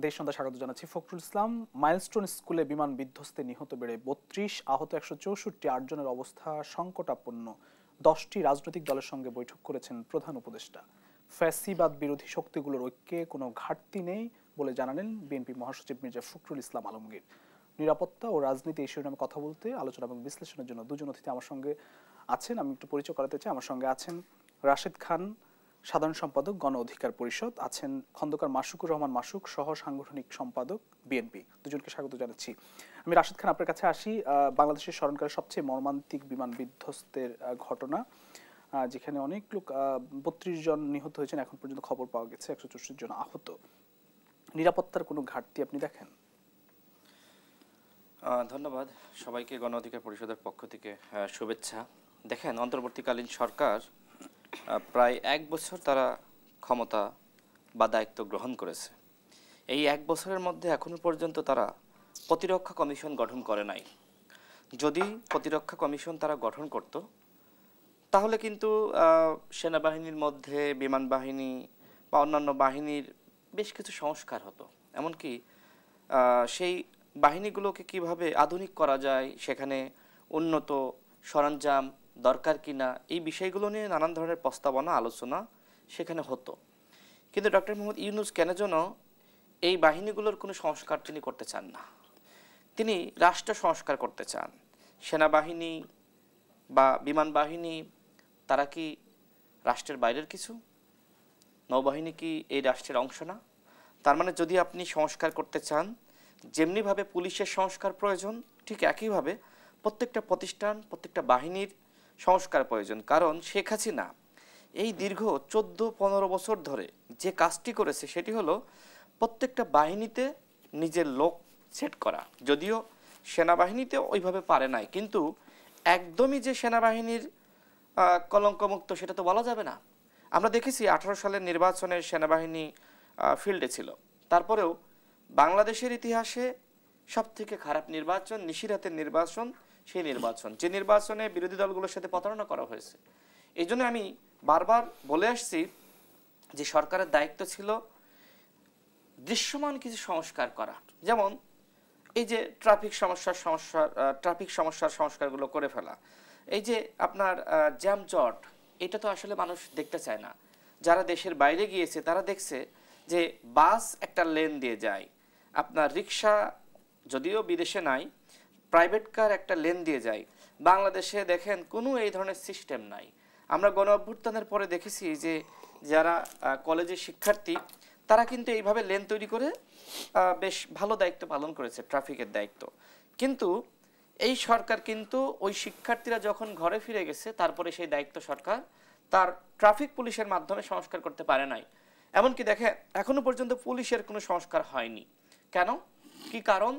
দেশ সন্ধ্যা স্বাগত জানাচ্ছি। ফখরুল ইসলাম, মাইলস্টোন স্কুলে বিমান বিধ্বস্তে নিহত বেড়ে ৩২, আহত ১৬৪, ৮ জনের অবস্থা সংকটাপন্ন। ১০টি রাজনৈতিক দলের সঙ্গে বৈঠক করেছেন প্রধান উপদেষ্টা। ফ্যাসিবাদ বিরোধী শক্তিগুলোর ঐক্যে কোনো ঘাটতি নেই বলে জানালেন বিএনপি মহাসচিব মির্জা ফখরুল ইসলাম আলমগীর। নিরাপত্তা ও রাজনীতি এই শিরোনামে কথা বলতে, আলোচনা এবং বিশ্লেষণের জন্য দুজন অতিথি আমার সঙ্গে আছেন। আমি একটু পরিচয় করাতে চাই। আমার সঙ্গে আছেন রাশেদ খান, সাধারণ সম্পাদক গণ অধিকার পরিষদ, আছেন খন্দকার মাসুকুর রহমান মাসুক, সহ সাংগঠনিক সম্পাদক বিএনপি। দুজনকে স্বাগত জানাচ্ছি। আমি রাশেদ খান, আপনার কাছে আসি। বাংলাদেশের স্মরণকালে সবচেয়ে মর্মান্তিক বিমান বিধ্বস্তের ঘটনা, যেখানে অনেক লোক, ৩২ জন নিহত হয়েছেন, এখন পর্যন্ত খবর পাওয়া গেছে ১৬৪ জন আহত। নিরাপত্তার কোনো ঘাটতি আপনি দেখেন? ধন্যবাদ সবাইকে, গণ অধিকার পরিষদের পক্ষ থেকে শুভেচ্ছা। দেখেন, অন্তর্বর্তীকালীন সরকার প্রায় ১ বছর তারা ক্ষমতা বা দায়িত্ব গ্রহণ করেছে। এই ১ বছরের মধ্যে এখনো পর্যন্ত তারা প্রতিরক্ষা কমিশন গঠন করে নাই। যদি প্রতিরক্ষা কমিশন তারা গঠন করত, তাহলে কিন্তু সেনাবাহিনীর মধ্যে বিমান বাহিনী বা অন্যান্য বাহিনীর বেশ কিছু সংস্কার হতো। এমনকি সেই বাহিনীগুলোকে কিভাবে আধুনিক করা যায়, সেখানে উন্নত সরঞ্জাম দরকার কিনা, এই বিষয়গুলো নিয়ে নানান ধরনের প্রস্তাবনা আলোচনা সেখানে হতো। কিন্তু ডক্টর মোহাম্মদ ইউনূস কেন যেন এই বাহিনীগুলোর কোনো সংস্কার তিনি করতে চান না। তিনি রাষ্ট্র সংস্কার করতে চান। সেনাবাহিনী বা বিমান বাহিনী তারা কি রাষ্ট্রের বাইরের কিছু? নৌবাহিনী কি এই রাষ্ট্রের অংশ না? তার মানে যদি আপনি সংস্কার করতে চান, যেমনিভাবে পুলিশের সংস্কার প্রয়োজন, ঠিক একইভাবে প্রত্যেকটা প্রতিষ্ঠান, প্রত্যেকটা বাহিনীর সংস্কার প্রয়োজন। কারণ শেখ হাসিনা এই দীর্ঘ 14-15 বছর ধরে যে কাজটি করেছে, সেটি হলো প্রত্যেকটা বাহিনীতে নিজের লোক সেট করা। যদিও সেনাবাহিনীতে ওইভাবে পারে নাই, কিন্তু একদমই যে সেনাবাহিনীর কলঙ্কমুক্ত সেটা তো বলা যাবে না। আমরা দেখেছি 18 সালের নির্বাচনের সেনাবাহিনী ফিল্ডে ছিল। তারপরেও বাংলাদেশের ইতিহাসে সবথেকে খারাপ নির্বাচন, নিশিরাতের নির্বাচন, সেই নির্বাচন, যে নির্বাচনে বিরোধী দলগুলোর সাথে প্রতারণা করা হয়েছে। এই জন্য আমি বারবার বলে আসছি যে সরকারের দায়িত্ব ছিল দৃশ্যমান কিছু সংস্কার করা। যেমন এই যে ট্রাফিক সমস্যার সংস্কারগুলো করে ফেলা। এই যে আপনার জ্যামজট, এটা তো আসলে মানুষ দেখতে চায় না। যারা দেশের বাইরে গিয়েছে তারা দেখছে যে বাস একটা লেন দিয়ে যায়, আপনার রিক্সা যদিও বিদেশে নাই, প্রাইভেট কার একটা লেন দিয়ে যায়। বাংলাদেশে দেখেন কোনো এই ধরনের সিস্টেম নাই। আমরা গণ অভ্যুত্থানের পরে দেখেছি যে যারা কলেজের শিক্ষার্থী, তারা কিন্তু এইভাবে লেন তৈরি করে বেশ ভালো দায়িত্ব পালন করেছে, ট্রাফিকের দায়িত্ব। কিন্তু এই সরকার কিন্তু ওই শিক্ষার্থীরা যখন ঘরে ফিরে গেছে, তারপরে সেই দায়িত্ব সরকার তার ট্রাফিক পুলিশের মাধ্যমে সংস্কার করতে পারে নাই। এমনকি দেখে এখনো পর্যন্ত পুলিশের কোনো সংস্কার হয়নি। কেন? কি কারণ?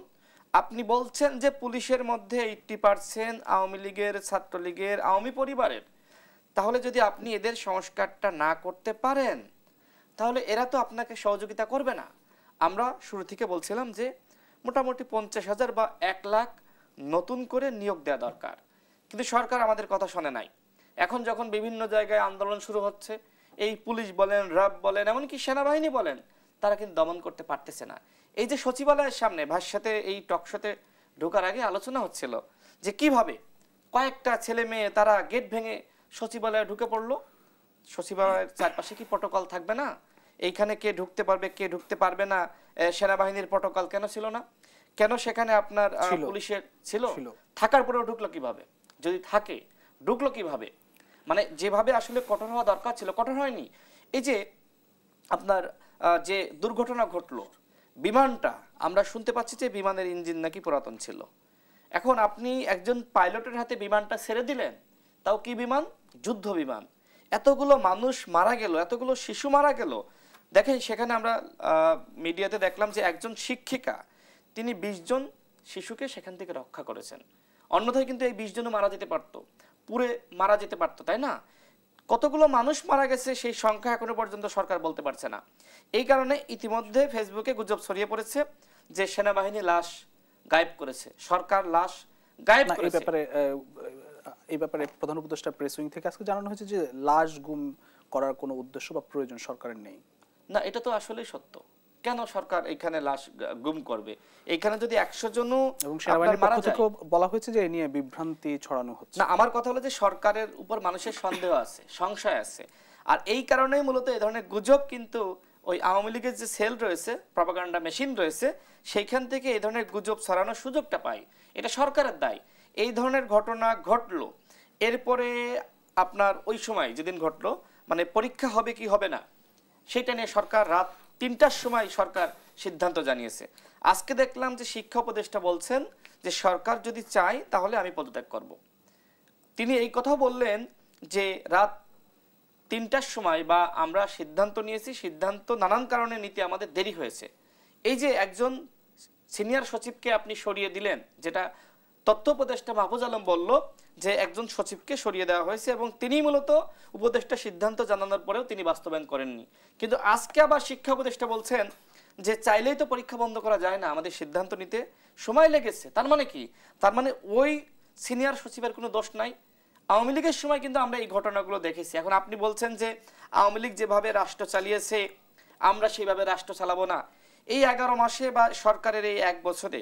আপনি বলছেন যে পুলিশের মধ্যে 80% আওয়ামী লীগের, ছাত্রলীগের, আওয়ামী পরিবারের। তাহলে যদি আপনি এদের সংস্কারটা না করতে পারেন, তাহলে এরা তো আপনাকে সহযোগিতা করবে না। আমরা শুরু থেকে বলছিলাম যে মোটামুটি 50,000 বা 1 লাখ নতুন করে নিয়োগ দেওয়া দরকার, কিন্তু সরকার আমাদের কথা শোনে নাই। এখন যখন বিভিন্ন জায়গায় আন্দোলন শুরু হচ্ছে, এই পুলিশ বলেন, র্যাব বলেন, এমনকি সেনাবাহিনী বলেন, তারা কিন্তু দমন করতে পারতেছে না। এই যে সচিবালয়ের সামনে ভাইয়ের সাথে এই টকশোতে ঢোকার আগে আলোচনা হচ্ছিল যে কিভাবে কয়েকটা ছেলে মেয়ে তারা গেট ভেঙে সচিবালয়ে ঢুকে পড়লো। সচিবালয়ের চারপাশে কি প্রটোকল থাকবে না? এইখানে কে ঢুকতে পারবে, কে ঢুকতে পারবে না, সেনাবাহিনীর প্রটোকল কেন ছিল না? কেন সেখানে আপনার পুলিশের ছিল? থাকার পরেও ঢুকলো কিভাবে? যদি থাকে ঢুকলো কিভাবে? মানে যেভাবে আসলে কঠোর হওয়া দরকার ছিল, কঠোর হয়নি। এই যে আপনার যে দুর্ঘটনা ঘটলো, বিমানটা আমরা শুনতে পাচ্ছি যে বিমানের ইঞ্জিন নাকি পুরাতন ছিল। এখন আপনি একজন পাইলটের হাতে বিমানটা ছেড়ে দিলেন, তাও কি বিমান? যুদ্ধ বিমান। এতগুলো মানুষ মারা গেল, এতগুলো শিশু মারা গেল। দেখেন সেখানে আমরা মিডিয়াতে দেখলাম যে একজন শিক্ষিকা, তিনি 20 জন শিশুকে সেখান থেকে রক্ষা করেছেন। অন্যথায় কিন্তু এই 20 জনও মারা যেতে পারতো, পুরে মারা যেতে পারতো, তাই না? কতগুলো মানুষ মারা গেছে সেই সংখ্যা এখনো পর্যন্ত সরকার বলতে পারছে না। এই কারণে ইতিমধ্যে ফেসবুকে গুজব ছড়িয়ে পড়েছে যে সেনাবাহিনী লাশ গায়েব করেছে, সরকার লাশ গায়েব করেছে। এই ব্যাপারে প্রধান উপদেষ্টা প্রেস উইং থেকে আজকে জানানো হয়েছে যে লাশ গুম করার কোনো উদ্দেশ্য বা প্রয়োজন সরকারের নেই। না, এটা তো আসলেই সত্য। কেন সরকার এখানে লাশ গুম করবে? এখানে যদি 100 জনও এবং সেনাবাহিনীর পক্ষ থেকেও বলা হয়েছে যে এই নিয়ে বিভ্রান্তি ছড়ানো হচ্ছে। না, আমার কথা হলো যে সরকারের উপর মানুষের সন্দেহ আছে, সংশয় আছে, আর এই কারণেই মূলত এই ধরনের গুজব কিন্তু ওই আওয়ামী লীগের যে সেল রয়েছে, প্রপাগান্ডা মেশিন রয়েছে, সেইখান থেকে এই ধরনের গুজব ছড়ানোর সুযোগটা পায়। এটা সরকারের দায়। এই ধরনের ঘটনা ঘটলো, এরপরে আপনার ওই সময় যেদিন ঘটলো, মানে পরীক্ষা হবে কি হবে না সেটা নিয়ে সরকার রাত 3টার সময় সরকার সিদ্ধান্ত জানিয়েছে। আজকে দেখলাম যে শিক্ষা উপদেষ্টা বলছেন যে সরকার যদি চায় তাহলে আমি পদত্যাগ করব। তিনি এই কথাও বললেন যে রাত 3টার সময় বা আমরা সিদ্ধান্ত নিয়েছি, সিদ্ধান্ত নানান কারণে নিতে আমাদের দেরি হয়েছে। এই যে একজন সিনিয়র সচিবকে আপনি সরিয়ে দিলেন, যেটা তথ্য উপদেষ্টা মাহফুজ আলম বলল যে একজন সচিবকে সরিয়ে দেওয়া হয়েছে এবং তিনি মূলত উপদেষ্টা সিদ্ধান্ত জানানোর পরেও তিনি বাস্তবায়ন করেননি। কিন্তু আজকে আবার শিক্ষা উপদেষ্টা বলছেন যে চাইলেই তো পরীক্ষা বন্ধ করা যায় না, আমাদের সিদ্ধান্ত নিতে সময় লেগেছে। তার মানে কি? তার মানে ওই সিনিয়র সচিবের কোনো দোষ নাই। আওয়ামী লীগের সময় কিন্তু আমরা এই ঘটনাগুলো দেখেছি। এখন আপনি বলছেন যে আওয়ামী লীগ যেভাবে রাষ্ট্র চালিয়েছে আমরা সেইভাবে রাষ্ট্র চালাবো না। এই 11 মাসে বা সরকারের এই 1 বছরে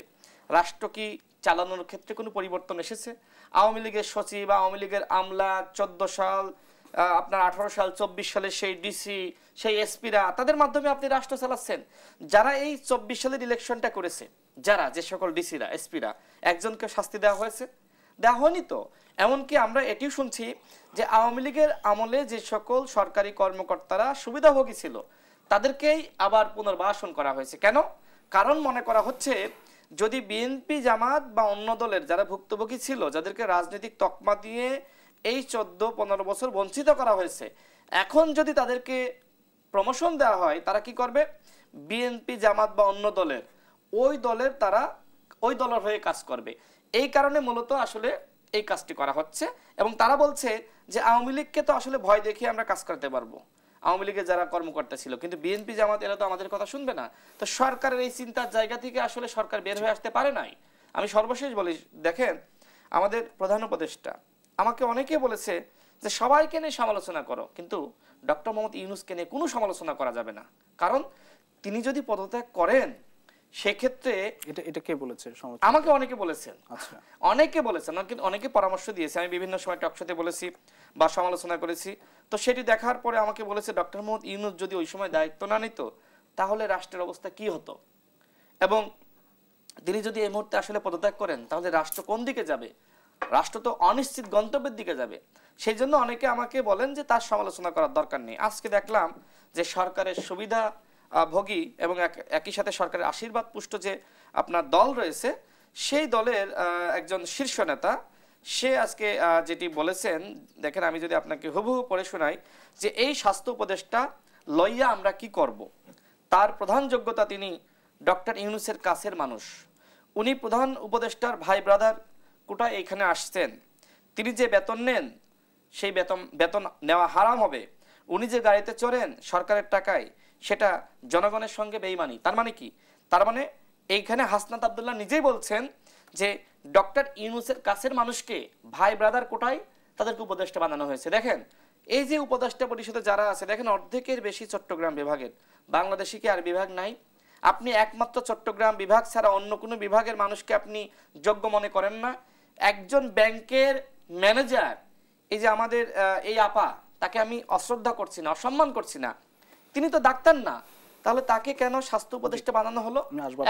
রাষ্ট্র কি চালানোর ক্ষেত্রে কোনো পরিবর্তন এসেছে? আওয়ামী লীগের সচিব, আওয়ামী লীগের আমলা, 14 সাল, আপনার 18 সাল, 24 সালে সেই ডিসি, সেই এসপিরা, তাদের মাধ্যমে আপনি রাষ্ট্র চালাচ্ছেন। যারা এই 24 সালের ইলেকশনটা করেছে, যারা যে সকল ডিসিরা, এসপিরা, একজনকে শাস্তি দেওয়া হয়েছে? দেওয়া হয়নি তো। এমনকি আমরা এটিও শুনছি যে আওয়ামী লীগের আমলে যে সকল সরকারি কর্মকর্তারা সুবিধাভোগী ছিল তাদেরকেই আবার পুনর্বাসন করা হয়েছে। কেন? কারণ মনে করা হচ্ছে যদি বিএনপি, জামাত বা অন্য দলের যারা ভুক্তভোগী ছিল, যাদেরকে রাজনৈতিক তকমা দিয়ে এই 14-15 বছর বঞ্চিত করা হয়েছে, এখন যদি তাদেরকে প্রমোশন দেওয়া হয়, তারা কি করবে? বিএনপি, জামাত বা অন্য দলের তারা ওই দলের হয়ে কাজ করবে। এই কারণে মূলত আসলে এই কাজটি করা হচ্ছে। এবং তারা বলছে যে আওয়ামী লীগকে তো আসলে ভয় দেখিয়ে আমরা কাজ করতে পারবো, আওয়ামী লীগের যারা কর্মকর্তা ছিল, কিন্তু বিএনপি, জামাত এরা তো আমাদের কথা শুনবে না। তো সরকারের এই চিন্তার জায়গা থেকে আসলে সরকার বের হয়ে আসতে পারে নাই। আমি সর্বশেষ বলি, দেখেন আমাদের প্রধান উপদেষ্টা আমাকে অনেকে বলেছে যে সবাইকে নিয়ে সমালোচনা করো, কিন্তু ডক্টর মোহাম্মদ ইউনূসকে নিয়ে কোনো সমালোচনা করা যাবে না। কারণ তিনি যদি পদত্যাগ করেন সেক্ষেত্রে এটা কে বলেছে? আমাকে অনেকে বলেছেন। আচ্ছা, অনেকে বলেছেন, অনেকে পরামর্শ দিয়েছে। আমি বিভিন্ন সময় টকশোতে বলেছি বা সমালোচনা করেছি। তো সেটি দেখার পরে আমাকে বলেছে ডক্টর মোহাম্মদ ইউনূস যদি ওই সময় দায়িত্ব না নিত তাহলে রাষ্ট্রের অবস্থা কি হতো, এবং তিনি যদি এই মুহূর্তে আসলে পদত্যাগ করেন তাহলে রাষ্ট্র কোন দিকে যাবে? রাষ্ট্র তো অনিশ্চিত গন্তব্যের দিকে যাবে। সেই জন্য অনেকে আমাকে বলেন যে তার সমালোচনা করার দরকার নেই। আজকে দেখলাম যে সরকারের সুবিধা ভোগী এবং একই সাথে সরকারের আশীর্বাদ পুষ্ট যে আপনার দল রয়েছে, সেই দলের একজন শীর্ষ নেতা সে আজকে যেটি বলেছেন, দেখেন আমি যদি আপনাকে হুবহু পড়ে শোনাই, যে এই স্বাস্থ্য উপদেষ্টা লইয়া আমরা কি করব। তার প্রধান যোগ্যতা তিনি ডক্টর ইউনূসের কাছের মানুষ। উনি প্রধান উপদেষ্টার ভাই ব্রাদার কোটায় এইখানে আসছেন। তিনি যে বেতন নেন সেই বেতন নেওয়া হারাম হবে। উনি যে গাড়িতে চড়েন সরকারের টাকায়, সেটা জনগণের সঙ্গে বেইমানি। তার মানে কি? তার মানে এইখানে হাসনাত আব্দুল্লাহ নিজেই বলছেন যে ডক্টর ইউনূসের কাছের মানুষকে ভাই ব্রাদার কোটায় তাদেরকে উপদেষ্টা বানানো হয়েছে। দেখেন এই যে উপদেষ্টা পরিষদে যারা আছে, দেখেন অর্ধেকের বেশি চট্টগ্রাম বিভাগের। বাংলাদেশে কি আর বিভাগ নাই? আপনি একমাত্র চট্টগ্রাম বিভাগ ছাড়া অন্য কোনো বিভাগের মানুষকে আপনি যোগ্য মনে করেন না? একজন ব্যাংকের ম্যানেজার, এই যে আমাদের এই আপা, তাকে আমি অশ্রদ্ধা করছি না, অসম্মান করছি না, তিনি তো ডাক্তার না, তাহলে তাকে কেন স্বাস্থ্য উপদেষ্টা বানানো হলো?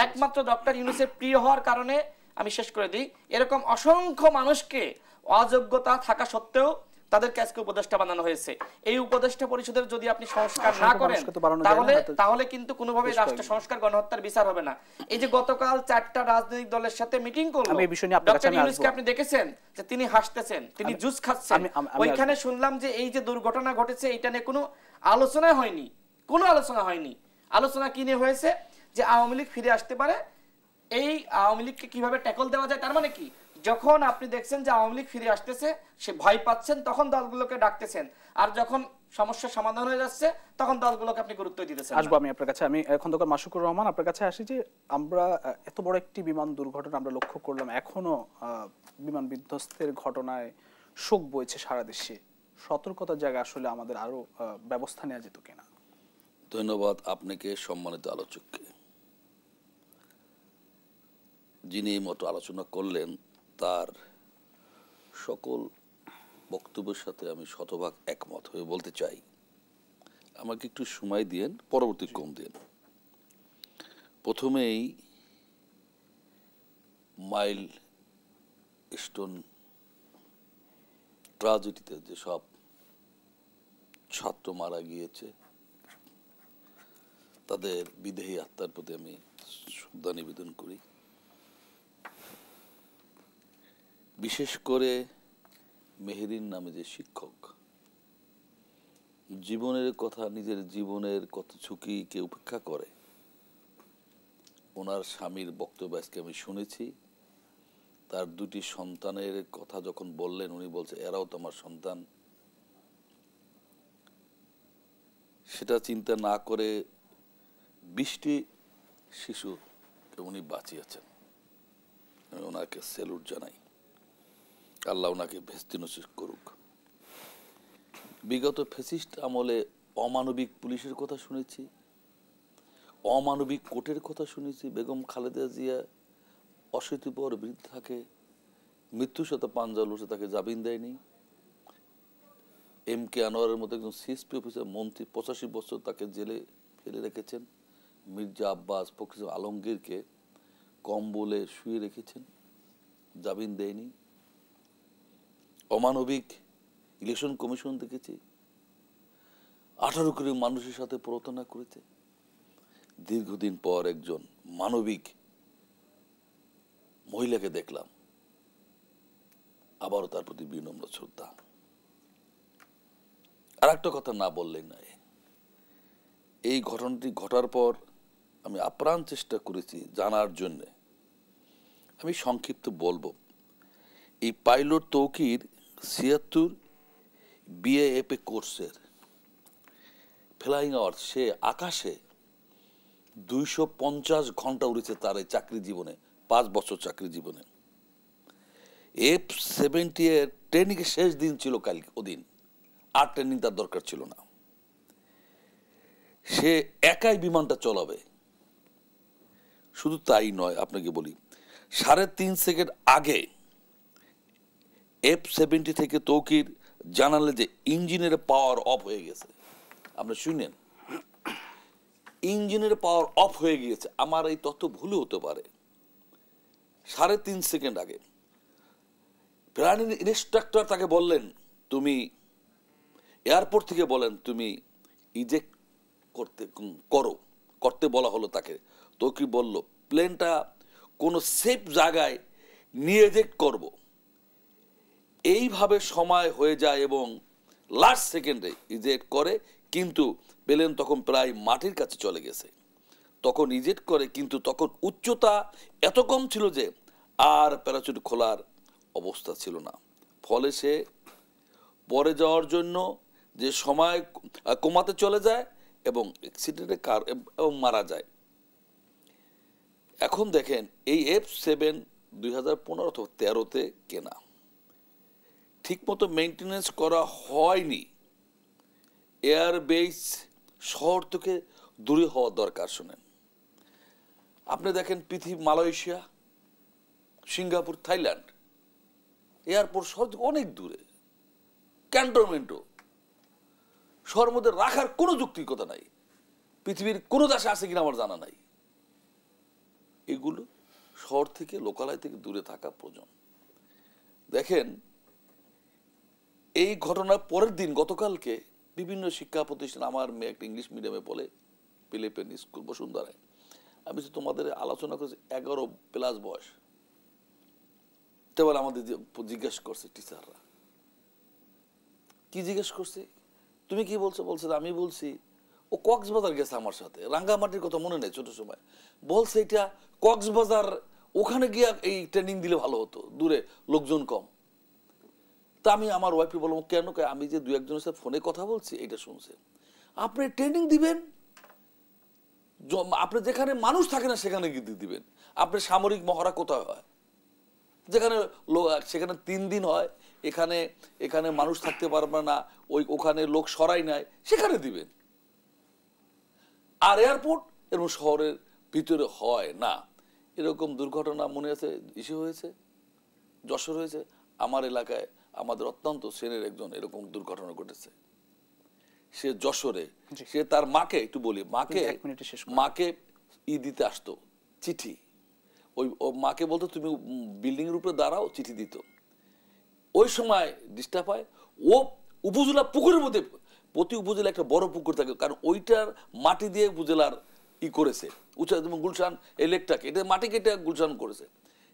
একমাত্র ডক্টর ইউনূসের প্রিয় হওয়ার কারণে। আমি শেষ করে দিই, এরকম অসংখ্য মানুষকে অযোগ্যতা থাকা সত্ত্বেও তাদেরকে আজকে উপদেষ্টা বানানো হয়েছে। এই উপদেষ্টা পরিষদের যদি আপনি সংস্কার না করেন তাহলে কিন্তু কোনোভাবে রাষ্ট্র সংস্কার, গণহত্যার বিচার হবে না। এই যে গতকাল 4টা রাজনৈতিক দলের সাথে মিটিং করলো, ডক্টর ইউনূসকে আপনি দেখেছেন যে তিনি হাসতেছেন, তিনি জুস খাচ্ছেন। ওইখানে শুনলাম যে এই যে দুর্ঘটনা ঘটেছে এটা নিয়ে কোনো আলোচনা হয়নি, কোনো আলোচনা হয়নি। আলোচনা কি নিয়ে হয়েছে? যে আওয়ামী লীগ ফিরে আসতে পারে, এই আওয়ামী লীগকে কিভাবে ট্যাকল দেওয়া যায়। তার মানে কি? যখন আপনি দেখছেন যে আওয়ামী লীগ ফিরে আসতেছে, সে ভয় পাচ্ছেন, তখন দলগুলোকে ডাকতেছেন, আর যখন সমস্যার সমাধান হয়ে যাচ্ছে তখন দলগুলোকে আপনি গুরুত্ব দিতেছেন। আসবো আমি আপনার কাছে। আমি খন্দকার মাশরুকুর রহমান আপনার কাছে আসি যে আমরা এত বড় একটি বিমান দুর্ঘটনা আমরা লক্ষ্য করলাম, এখনো বিমান বিধ্বস্তের ঘটনায় শোক বইছে সারা দেশে। সতর্কতার জায়গা আসলে আমাদের আরো ব্যবস্থা নেওয়া যেত কিনা? ধন্যবাদ আপনাকে, সম্মানিত আলোচককে। যিনি এই মতো আলোচনা করলেন তার সকল বক্তব্যের সাথে আমি শতভাগ একমত হয়ে বলতে চাই। আমাকে একটু সময় দিয়েন, পরবর্তী কম দিন। প্রথমেই মাইল স্টোন ট্রাজেডিতে যেসব ছাত্র মারা গিয়েছে তাদের বিদেহী আত্মার প্রতি আমি শ্রদ্ধা নিবেদন করি। বিশেষ করে মেহেরিন নামে যে শিক্ষক জীবনের কথা, নিজের জীবনের কত ঝুঁকিকে উপেক্ষা করে, ওনার স্বামীর বক্তব্য আজকে আমি শুনেছি। তার দুটি সন্তানের কথা যখন বললেন, উনি বলছে এরাও তো আমার সন্তান। সেটা চিন্তা না করে 20টি শিশুকে উনি বাঁচিয়েছেন। আমি ওনাকে স্যালুট জানাই। আল্লাহ ওনাকে ভেস্তি নসিব করুক। বিগত ফ্যাসিস্ট আমলে অমানবিক পুলিশের কথা শুনেছি, অমানবিক কোর্টের কথা শুনেছি। বেগম খালেদা জিয়া অশীতিপর বৃদ্ধাকে মৃত্যুর সাথে পাঞ্জা লুটে তাকে জামিন দেয়নি। এম কে আনোয়ারের মতো একজন সিএসপি অফিসার মন্ত্রী 85 বছর তাকে জেলে ফেলে রেখেছেন। মির্জা আব্বাস ফখরুল আলমগীরকে কম্বলে শুয়ে রেখেছেন, জামিন দেয়নি। অমানবিক ইলেকশন কমিশন দেখেছি 18 কোটি মানুষের সাথে প্রতারণা করেছে। দীর্ঘদিন পর একজন মানবিক মহিলাকে দেখলাম, আবারও তার প্রতি বিনম্র শ্রদ্ধা। আর একটা কথা না বললেই নয়, এই ঘটনাটি ঘটার পর আমি আপ্রাণ চেষ্টা করেছি জানার জন্য। আমি সংক্ষিপ্ত বলবো, এই পাইলট তৌকির 76 বিএএফএ কোর্সের ফ্লাইং আওয়ার, সে আকাশে 250 ঘন্টা উড়েছে তার এই চাকরি জীবনে, 5 বছর চাকরি জীবনে। F-70 এর ট্রেনিং এর শেষ দিন ছিল কালকে, ওদিন আর ট্রেনিং তার দরকার ছিল না। সে একাই বিমানটা চলাবে। শুধু তাই নয়, আপনাকে বলি 3.5 সেকেন্ড আগে F-70 থেকে তৌকির জানালে যে ইঞ্জিনের পাওয়ার অফ হয়ে গেছে। আপনি শুনেন, ইঞ্জিনের পাওয়ার অফ হয়ে গিয়েছে। আমার এই তথ্য ভুলও হতে পারে। 3.5 সেকেন্ড আগে প্ল্যানের ইনস্ট্রাক্টর তাকে বললেন, তুমি এয়ারপোর্ট থেকে বলেন তুমি ইজেক্ট করতে বলা হলো তাকে। তো কি বলল, প্লেনটা কোনো সেফ জায়গায় নিয়ে ইজেক্ট করব। এইভাবে সময় হয়ে যায় এবং লাস্ট সেকেন্ডে ইজেক্ট করে, কিন্তু প্লেন তখন প্রায় মাটির কাছে চলে গেছে। তখন ইজেক্ট করে, কিন্তু তখন উচ্চতা এত কম ছিল যে আর প্যারাচুট খোলার অবস্থা ছিল না। ফলে সে পরে যাওয়ার জন্য যে সময় কমাতে চলে যায় এবং অ্যাক্সিডেন্টে এবং মারা যায়। এখন দেখেন, এই F-7 2015 অথবা 13-তে কেনা, ঠিকমতো মেনটেনেন্স করা হয়নি। এয়ারবেস শহর থেকে দূরে হওয়া দরকার। শোনেন, আপনি দেখেন পৃথিবী, মালয়েশিয়া, সিঙ্গাপুর, থাইল্যান্ড এয়ারপোর্ট শহর থেকে অনেক দূরে। ক্যান্টনমেন্টও শহরের মধ্যে রাখার কোনো যৌক্তিকতা নাই। পৃথিবীর কোনো দেশে আছে কিনা আমার জানা নাই। এগুলো শহর থেকে, লোকালয় থেকে দূরে থাকা প্রয়োজন। দেখেন, এই ঘটনার পরের দিন গতকালকে বিভিন্ন শিক্ষা প্রতিষ্ঠান, আমার মেয়ে একটা ইংলিশ মিডিয়ামে পড়ে, পিলেপেন স্কুল বসুন্ধরায়, আমি তোমাদের আলোচনা করেছি 11+ বয়স। এবার আমাদের জিজ্ঞেস করছে টিচাররা, কি জিজ্ঞেস করছে, তুমি কি বলছো? বলছে আমি বলছি ও কক্সবাজার গেছে আমার সাথে, রাঙ্গামাটির কথা মনে নেই ছোট সময়। বলছে এটা কক্সবাজার, ওখানে গিয়ে এই ট্রেনিং দিলে ভালো হতো, দূরে লোকজন কম। তা আমি আমার ওয়াইফকে বললাম, কেন? আমি যে 2-1জনের সাথে ফোনে কথা বলছি এটা শুনছে। আপনি ট্রেনিং দিবেন, আপনি যেখানে মানুষ থাকে না সেখানে গিয়ে দিবেন। আপনি সামরিক মহড়া কোথায় হয়? যেখানে সেখানে 3 দিন হয়, এখানে এখানে মানুষ থাকতে পারবে না, ওখানে লোক সরাই নাই, সেখানে দিবেন। আর এয়ারপোর্ট এবং শহরের ভিতরে হয় না। এরকম দুর্ঘটনা মনে আছে ইস্যু হয়েছে, যশোর হয়েছে। আমার এলাকায় আমাদের অত্যন্ত শ্রেণীর একজন এরকম দুর্ঘটনা ঘটেছে। সে যশোরে, সে তার মাকে, একটু বলি, মাকে দিতে আসতো চিঠি। ওই মাকে বলতো তুমি বিল্ডিং এর উপরে দাঁড়াও, চিঠি দিত। ওই সময় ডিস্টার্ব হয়, ও উপজেলা পুকুরের মধ্যে, প্রতি উপজেলা একটা বড় পুকুর থাকে, কারণ ওইটার মাটি দিয়ে উপজেলার করেছে উঁচা, যেমন গুলশান এই লেকটাকে, এটা মাটি কেটে গুলশান করেছে,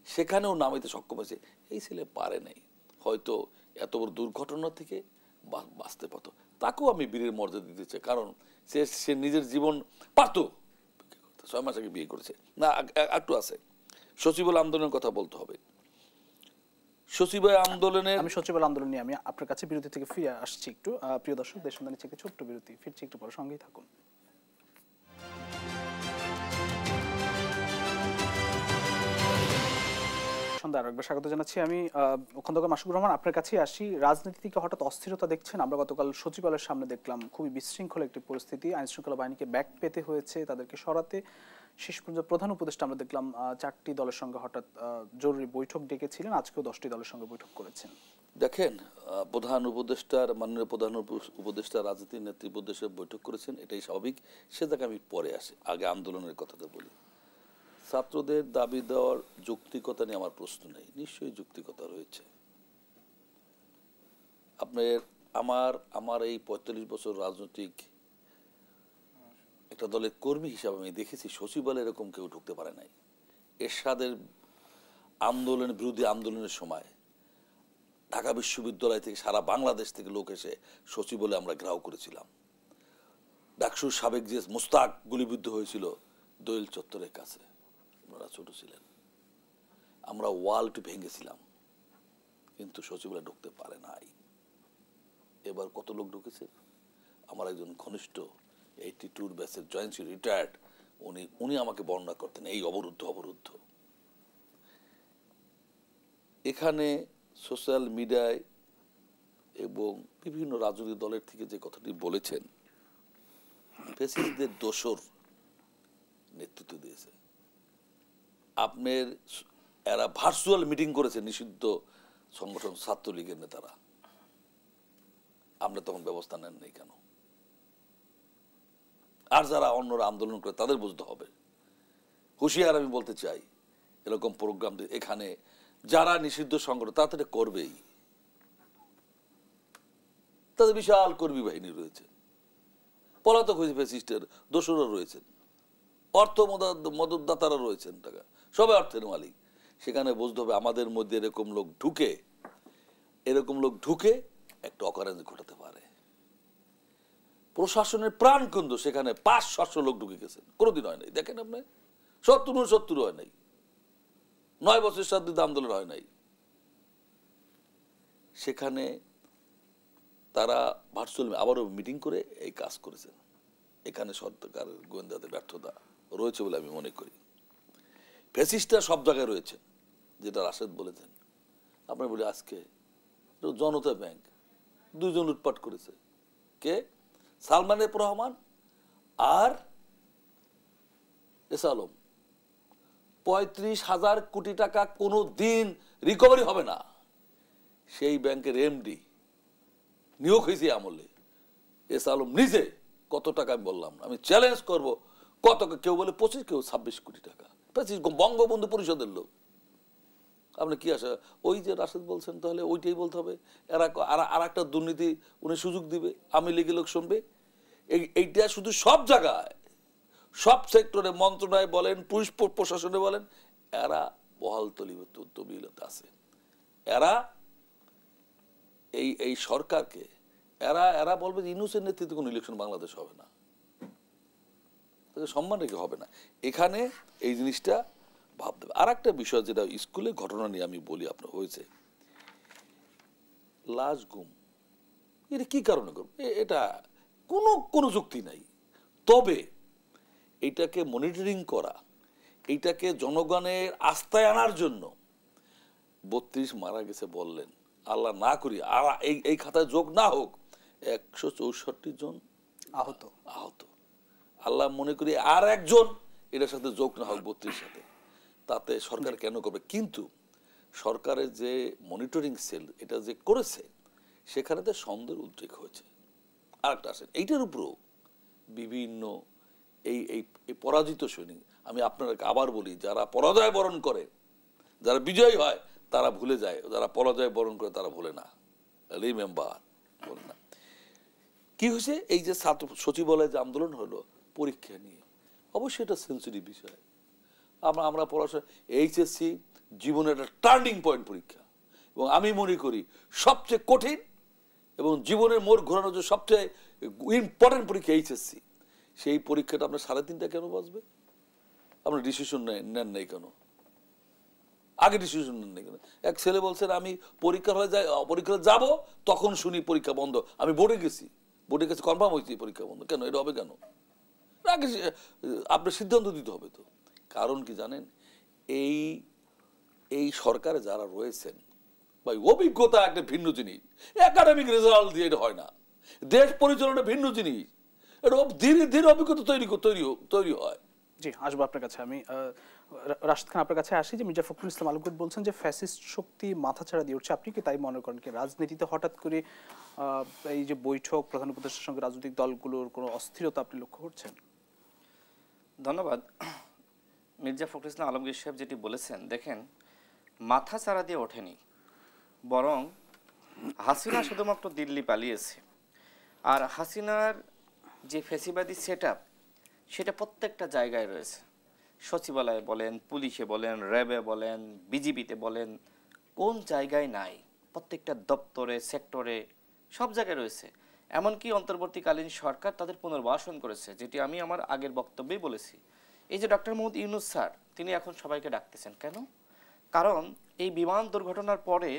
সেখানেও নামাইতে সক্ষম হয়েছে। এই ছেলে পারে নাই, হয়তো এত বড় দুর্ঘটনা থেকে বাঁচতে পারত। তাকেও আমি বীরের মর্যাদা দিতে চাই, কারণ সে নিজের জীবন পারত। 6 মাস আগে বিয়ে করেছে না, একটু আছে। সচিবালয় আন্দোলনের কথা বলতে হবে। সচিবালয় আন্দোলনের, আমি সচিবালয় আন্দোলন নিয়ে আমি আপনার কাছে বিরতি থেকে ফিরে আসছি একটু। প্রিয় দর্শক, দেশ সন্ধানী থেকে ছোট্ট বিরতি, ফিরছি একটু পরে, সঙ্গেই থাকুন। সন্ধ্যা আরেকবার স্বাগত জানাচ্ছি আমি খন্দকার মাসুকুর রহমান। আপনার কাছে আসি, রাজনীতি থেকে হঠাৎ অস্থিরতা দেখছেন। আমরা গতকাল সচিবালয়ের সামনে দেখলাম খুবই বিশৃঙ্খল একটি পরিস্থিতি, আইন শৃঙ্খলা বাহিনীকে ব্যাক পেতে হয়েছে, তাদেরকে সরাতে। শেষ পর্যন্ত প্রধান উপদেষ্টা আমরা দেখলাম 4টি দলের সঙ্গে হঠাৎ জরুরি বৈঠক ডেকেছিলেন, আজকেও 10টি দলের সঙ্গে বৈঠক করেছেন। দেখেন, প্রধান উপদেষ্টার, মাননীয় প্রধান উপদেষ্টা রাজনীতির নেতৃত্ব উদ্দেশ্যে বৈঠক করেছেন, এটাই স্বাভাবিক। সে জায়গায় আমি পরে আসি, আগে আন্দোলনের কথাটা বলি। ছাত্রদের দাবি দেওয়ার যৌক্তিকতা নিয়ে আমার প্রশ্ন নেই, নিশ্চয়ই যৌক্তিকতা রয়েছে। আমার এই 45 বছর রাজনৈতিক একটা দলের কর্মী হিসাবে আমি দেখেছি সচিবালয়ে এরকম কেউ ঢুকতে পারে নাই। এরশাদের আন্দোলনের, বিরোধী আন্দোলনের সময় ঢাকা বিশ্ববিদ্যালয় থেকে, সারা বাংলাদেশ থেকে লোক এসে সচিবালয়ে আমরা ঘেরাও করেছিলাম। ডাকসুর সাবেক যে মুস্তাক গুলিবিদ্ধ হয়েছিল দোয়েল চত্বরের কাছে, আপনারা ছোট ছিলেন, আমরা ওয়ালটি ভেঙেছিলাম, কিন্তু সচিবালয়ে ঢুকতে পারে নাই। এবার কত লোক ঢুকেছে? আমার একজন ঘনিষ্ঠ 82 ব্যাচের জয়েন্ট রিটায়ার্ড, উনি আমাকে বর্ণনা করতেন এই অবরুদ্ধ। এখানে সোশ্যাল মিডিয়ায় এবং বিভিন্ন রাজনৈতিক দলের থেকে যে কথাটি বলেছেন, ফ্যাসিস্টদের দোসর নেতৃত্ব দিয়েছে। আপনার এরা ভার্চুয়াল মিটিং করেছে নিষিদ্ধ সংগঠন ছাত্রলীগের নেতারা, আমরা তখন ব্যবস্থা নেন নাই কেন? আর যারা অন্যরা আন্দোলন করে তাদের বুঝতে হবে। হুঁশিয়ার আমি বলতে চাই, এরকম প্রোগ্রাম এখানে যারা নিষিদ্ধ সংগঠন তাদের করবেই, তাদের বিশাল কর্মী বাহিনী রয়েছে, পলাতক হয়েছে ফ্যাসিস্টের দোসররা রয়েছেন, অর্থ মদতদাতারা রয়েছেন, টাকা সবাই অর্থের মালিক। সেখানে বুঝতে হবে আমাদের মধ্যে এরকম লোক ঢুকে একটা অকারেন্স ঘটাতে পারে। প্রশাসনের প্রাণ কেন্দ্র, সেখানে 500-700 লোক ঢুকে গেছেন, কোনোদিন হয় নাই। দেখেন আপনি, 70 হয় নাই, 9 বছর সাথে আন্দোলন হয় নাই। সেখানে তারা ভার্চুয়াল আবারও মিটিং করে এই কাজ করেছেন। এখানে সরকার গোয়েন্দাদের ব্যর্থতা রয়েছে বলে আমি মনে করি। ফ্যাসিস্টরা সব জায়গায় রয়েছে, যেটা রাশেদ বলেছেন। আপনি বলি আজকে জনতা ব্যাংক 2 জন লুটপাট করেছে, কে? সালমান এফ রহমান আর এস আলম। 35,000 কোটি টাকা কোনো দিন রিকভারি হবে না। সেই ব্যাংকের এমডি নিয়োগ হয়েছে আমলে এস আলম নিজে। কত টাকা আমি বললাম, আমি চ্যালেঞ্জ করব, কত? কেউ বলে 25, কেউ 26 কোটি টাকা। বঙ্গবন্ধু পরিষদের লোক। আপনি কি আসা ওই যে রাশেদ বলছেন, তাহলে ওইটাই বলতে হবে। এরা আর একটা দুর্নীতি উনি সুযোগ দিবে, আমি লীগের লোক শুনবে। এইটা শুধু সব জায়গায়, সব সেক্টরে, মন্ত্রণালয় বলেন, পুলিশ প্রশাসনে বলেন, এরা বহাল তবিয়তে আছে। এরা এই সরকারকে, এরা বলবে যে ইউনূসের নেতৃত্বে কোনো ইলেকশন বাংলাদেশ হবে না, সম্মান রেখে হবে না। এখানে এই জিনিসটা ভাবতে হবে। আর একটা বিষয় যেটা স্কুলের ঘটনা নিয়ে আমি বলি, আপনার হয়েছে লাশ গুম, এটা কি কারণে করবো? এটা কোনো যুক্তি নাই। তবে এইটাকে মনিটরিং করা, এইটাকে জনগণের আস্থায় আনার জন্য 32 মারা গেছে বললেন, আল্লাহ না করি আর এই খাতায় যোগ না হোক, 164 জন আহত। আল্লাহ মনে করি আর একজন এটার সাথে যোগ না হোক 32 সাথে, তাতে সরকার কেন করবে? কিন্তু সরকারের যে মনিটরিং সেল এটা যে করেছে সেখানে তো সন্দেহের উদ্রেক হয়েছে। আরেকটা আসেন এইটার উপরেও বিভিন্ন এই এই এই পরাজিত সৈনিক, আমি আপনাকে আবার বলি, যারা পরাজয় বরণ করে, যারা বিজয়ী হয় তারা ভুলে যায়, যারা পরাজয় বরণ করে তারা ভুলে না, রিমেম্বার বলে না। কি হয়েছে, এই যে ছাত্র সচিবালয়ে যে আন্দোলন হলো পরীক্ষা নিয়ে, অবশ্যই এটা সেন্সিটিভ বিষয়। আমরা পড়াশোনা এইচএসসি জীবনের একটা টার্নিং পয়েন্ট পরীক্ষা, এবং আমি মনে করি সবচেয়ে কঠিন এবং জীবনের মোড় ঘোরানোর যে সবচেয়ে ইম্পর্টেন্ট পরীক্ষা এইচএসসি। সেই পরীক্ষাটা আপনার 3.5টা কেন বাজবে? আপনার ডিসিশন নেন নাই কেন? আগে ডিসিশন নেন নাই কেন? এক ছেলে বলছেন আমি পরীক্ষা যাব, তখন শুনি পরীক্ষা বন্ধ। আমি বোর্ডে গেছি, বোর্ডের কাছে কনফার্ম হয়েছে পরীক্ষা বন্ধ। কেন এটা হবে? কেন আগে আপনার সিদ্ধান্ত দিতে হবে তো। কারণ কি জানেন, এই এই সরকারে যারা রয়েছেন ভাই, অভিজ্ঞতা একটা ভিন্ন জিনিস, একাডেমিক রেজাল্ট দিয়ে এটা হয় না। দেশ পরিচালনা ভিন্ন জিনিস, এটা ধীরে ধীরে অভিজ্ঞতা তৈরি হয়। জি, আসবো আপনার কাছে। আমি রাশিদ খান আপনার কাছে আসি। যে মির্জা ফখরুল ইসলাম আলমগীর বলছেন যে ফ্যাসিস্ট শক্তি মাথাছাড়া দিয়ে উঠছে, আপনি কি তাই মনে করেন? কি রাজনীতিতে হঠাৎ করে এই যে বৈঠক, প্রধান উপদেষ্টার সঙ্গে রাজনৈতিক দলগুলোর কোনো অস্থিরতা আপনি লক্ষ্য করছেন? ধন্যবাদ। মির্জা ফখরুল ইসলাম আলমগীর সাহেব যেটি বলেছেন, দেখেন মাথা চাড়া দিয়ে ওঠেনি, বরং হাসিনা শুধুমাত্র দিল্লি পালিয়েছে। আর হাসিনার যে ফেসিবাদী সেট আপ সেটা প্রত্যেকটা জায়গায় রয়েছে। সচিবালয়ে বলেন, পুলিশে বলেন, র্যাবে বলেন, বিজিবিতে বলেন, কোন জায়গায় নাই? প্রত্যেকটা দপ্তরে, সেক্টরে, সব জায়গায় রয়েছে। এমনকি অন্তর্বর্তীকালীন সরকার তাদের পুনর্বাসন করেছে, যেটি আমি আমার আগের বক্তব্যেই বলেছি। এই যে ডক্টর মোহাম্মদ ইউনূস স্যার, তিনি এখন সবাইকে ডাকতেছেন কেন? কারণ এই বিমান দুর্ঘটনার পরে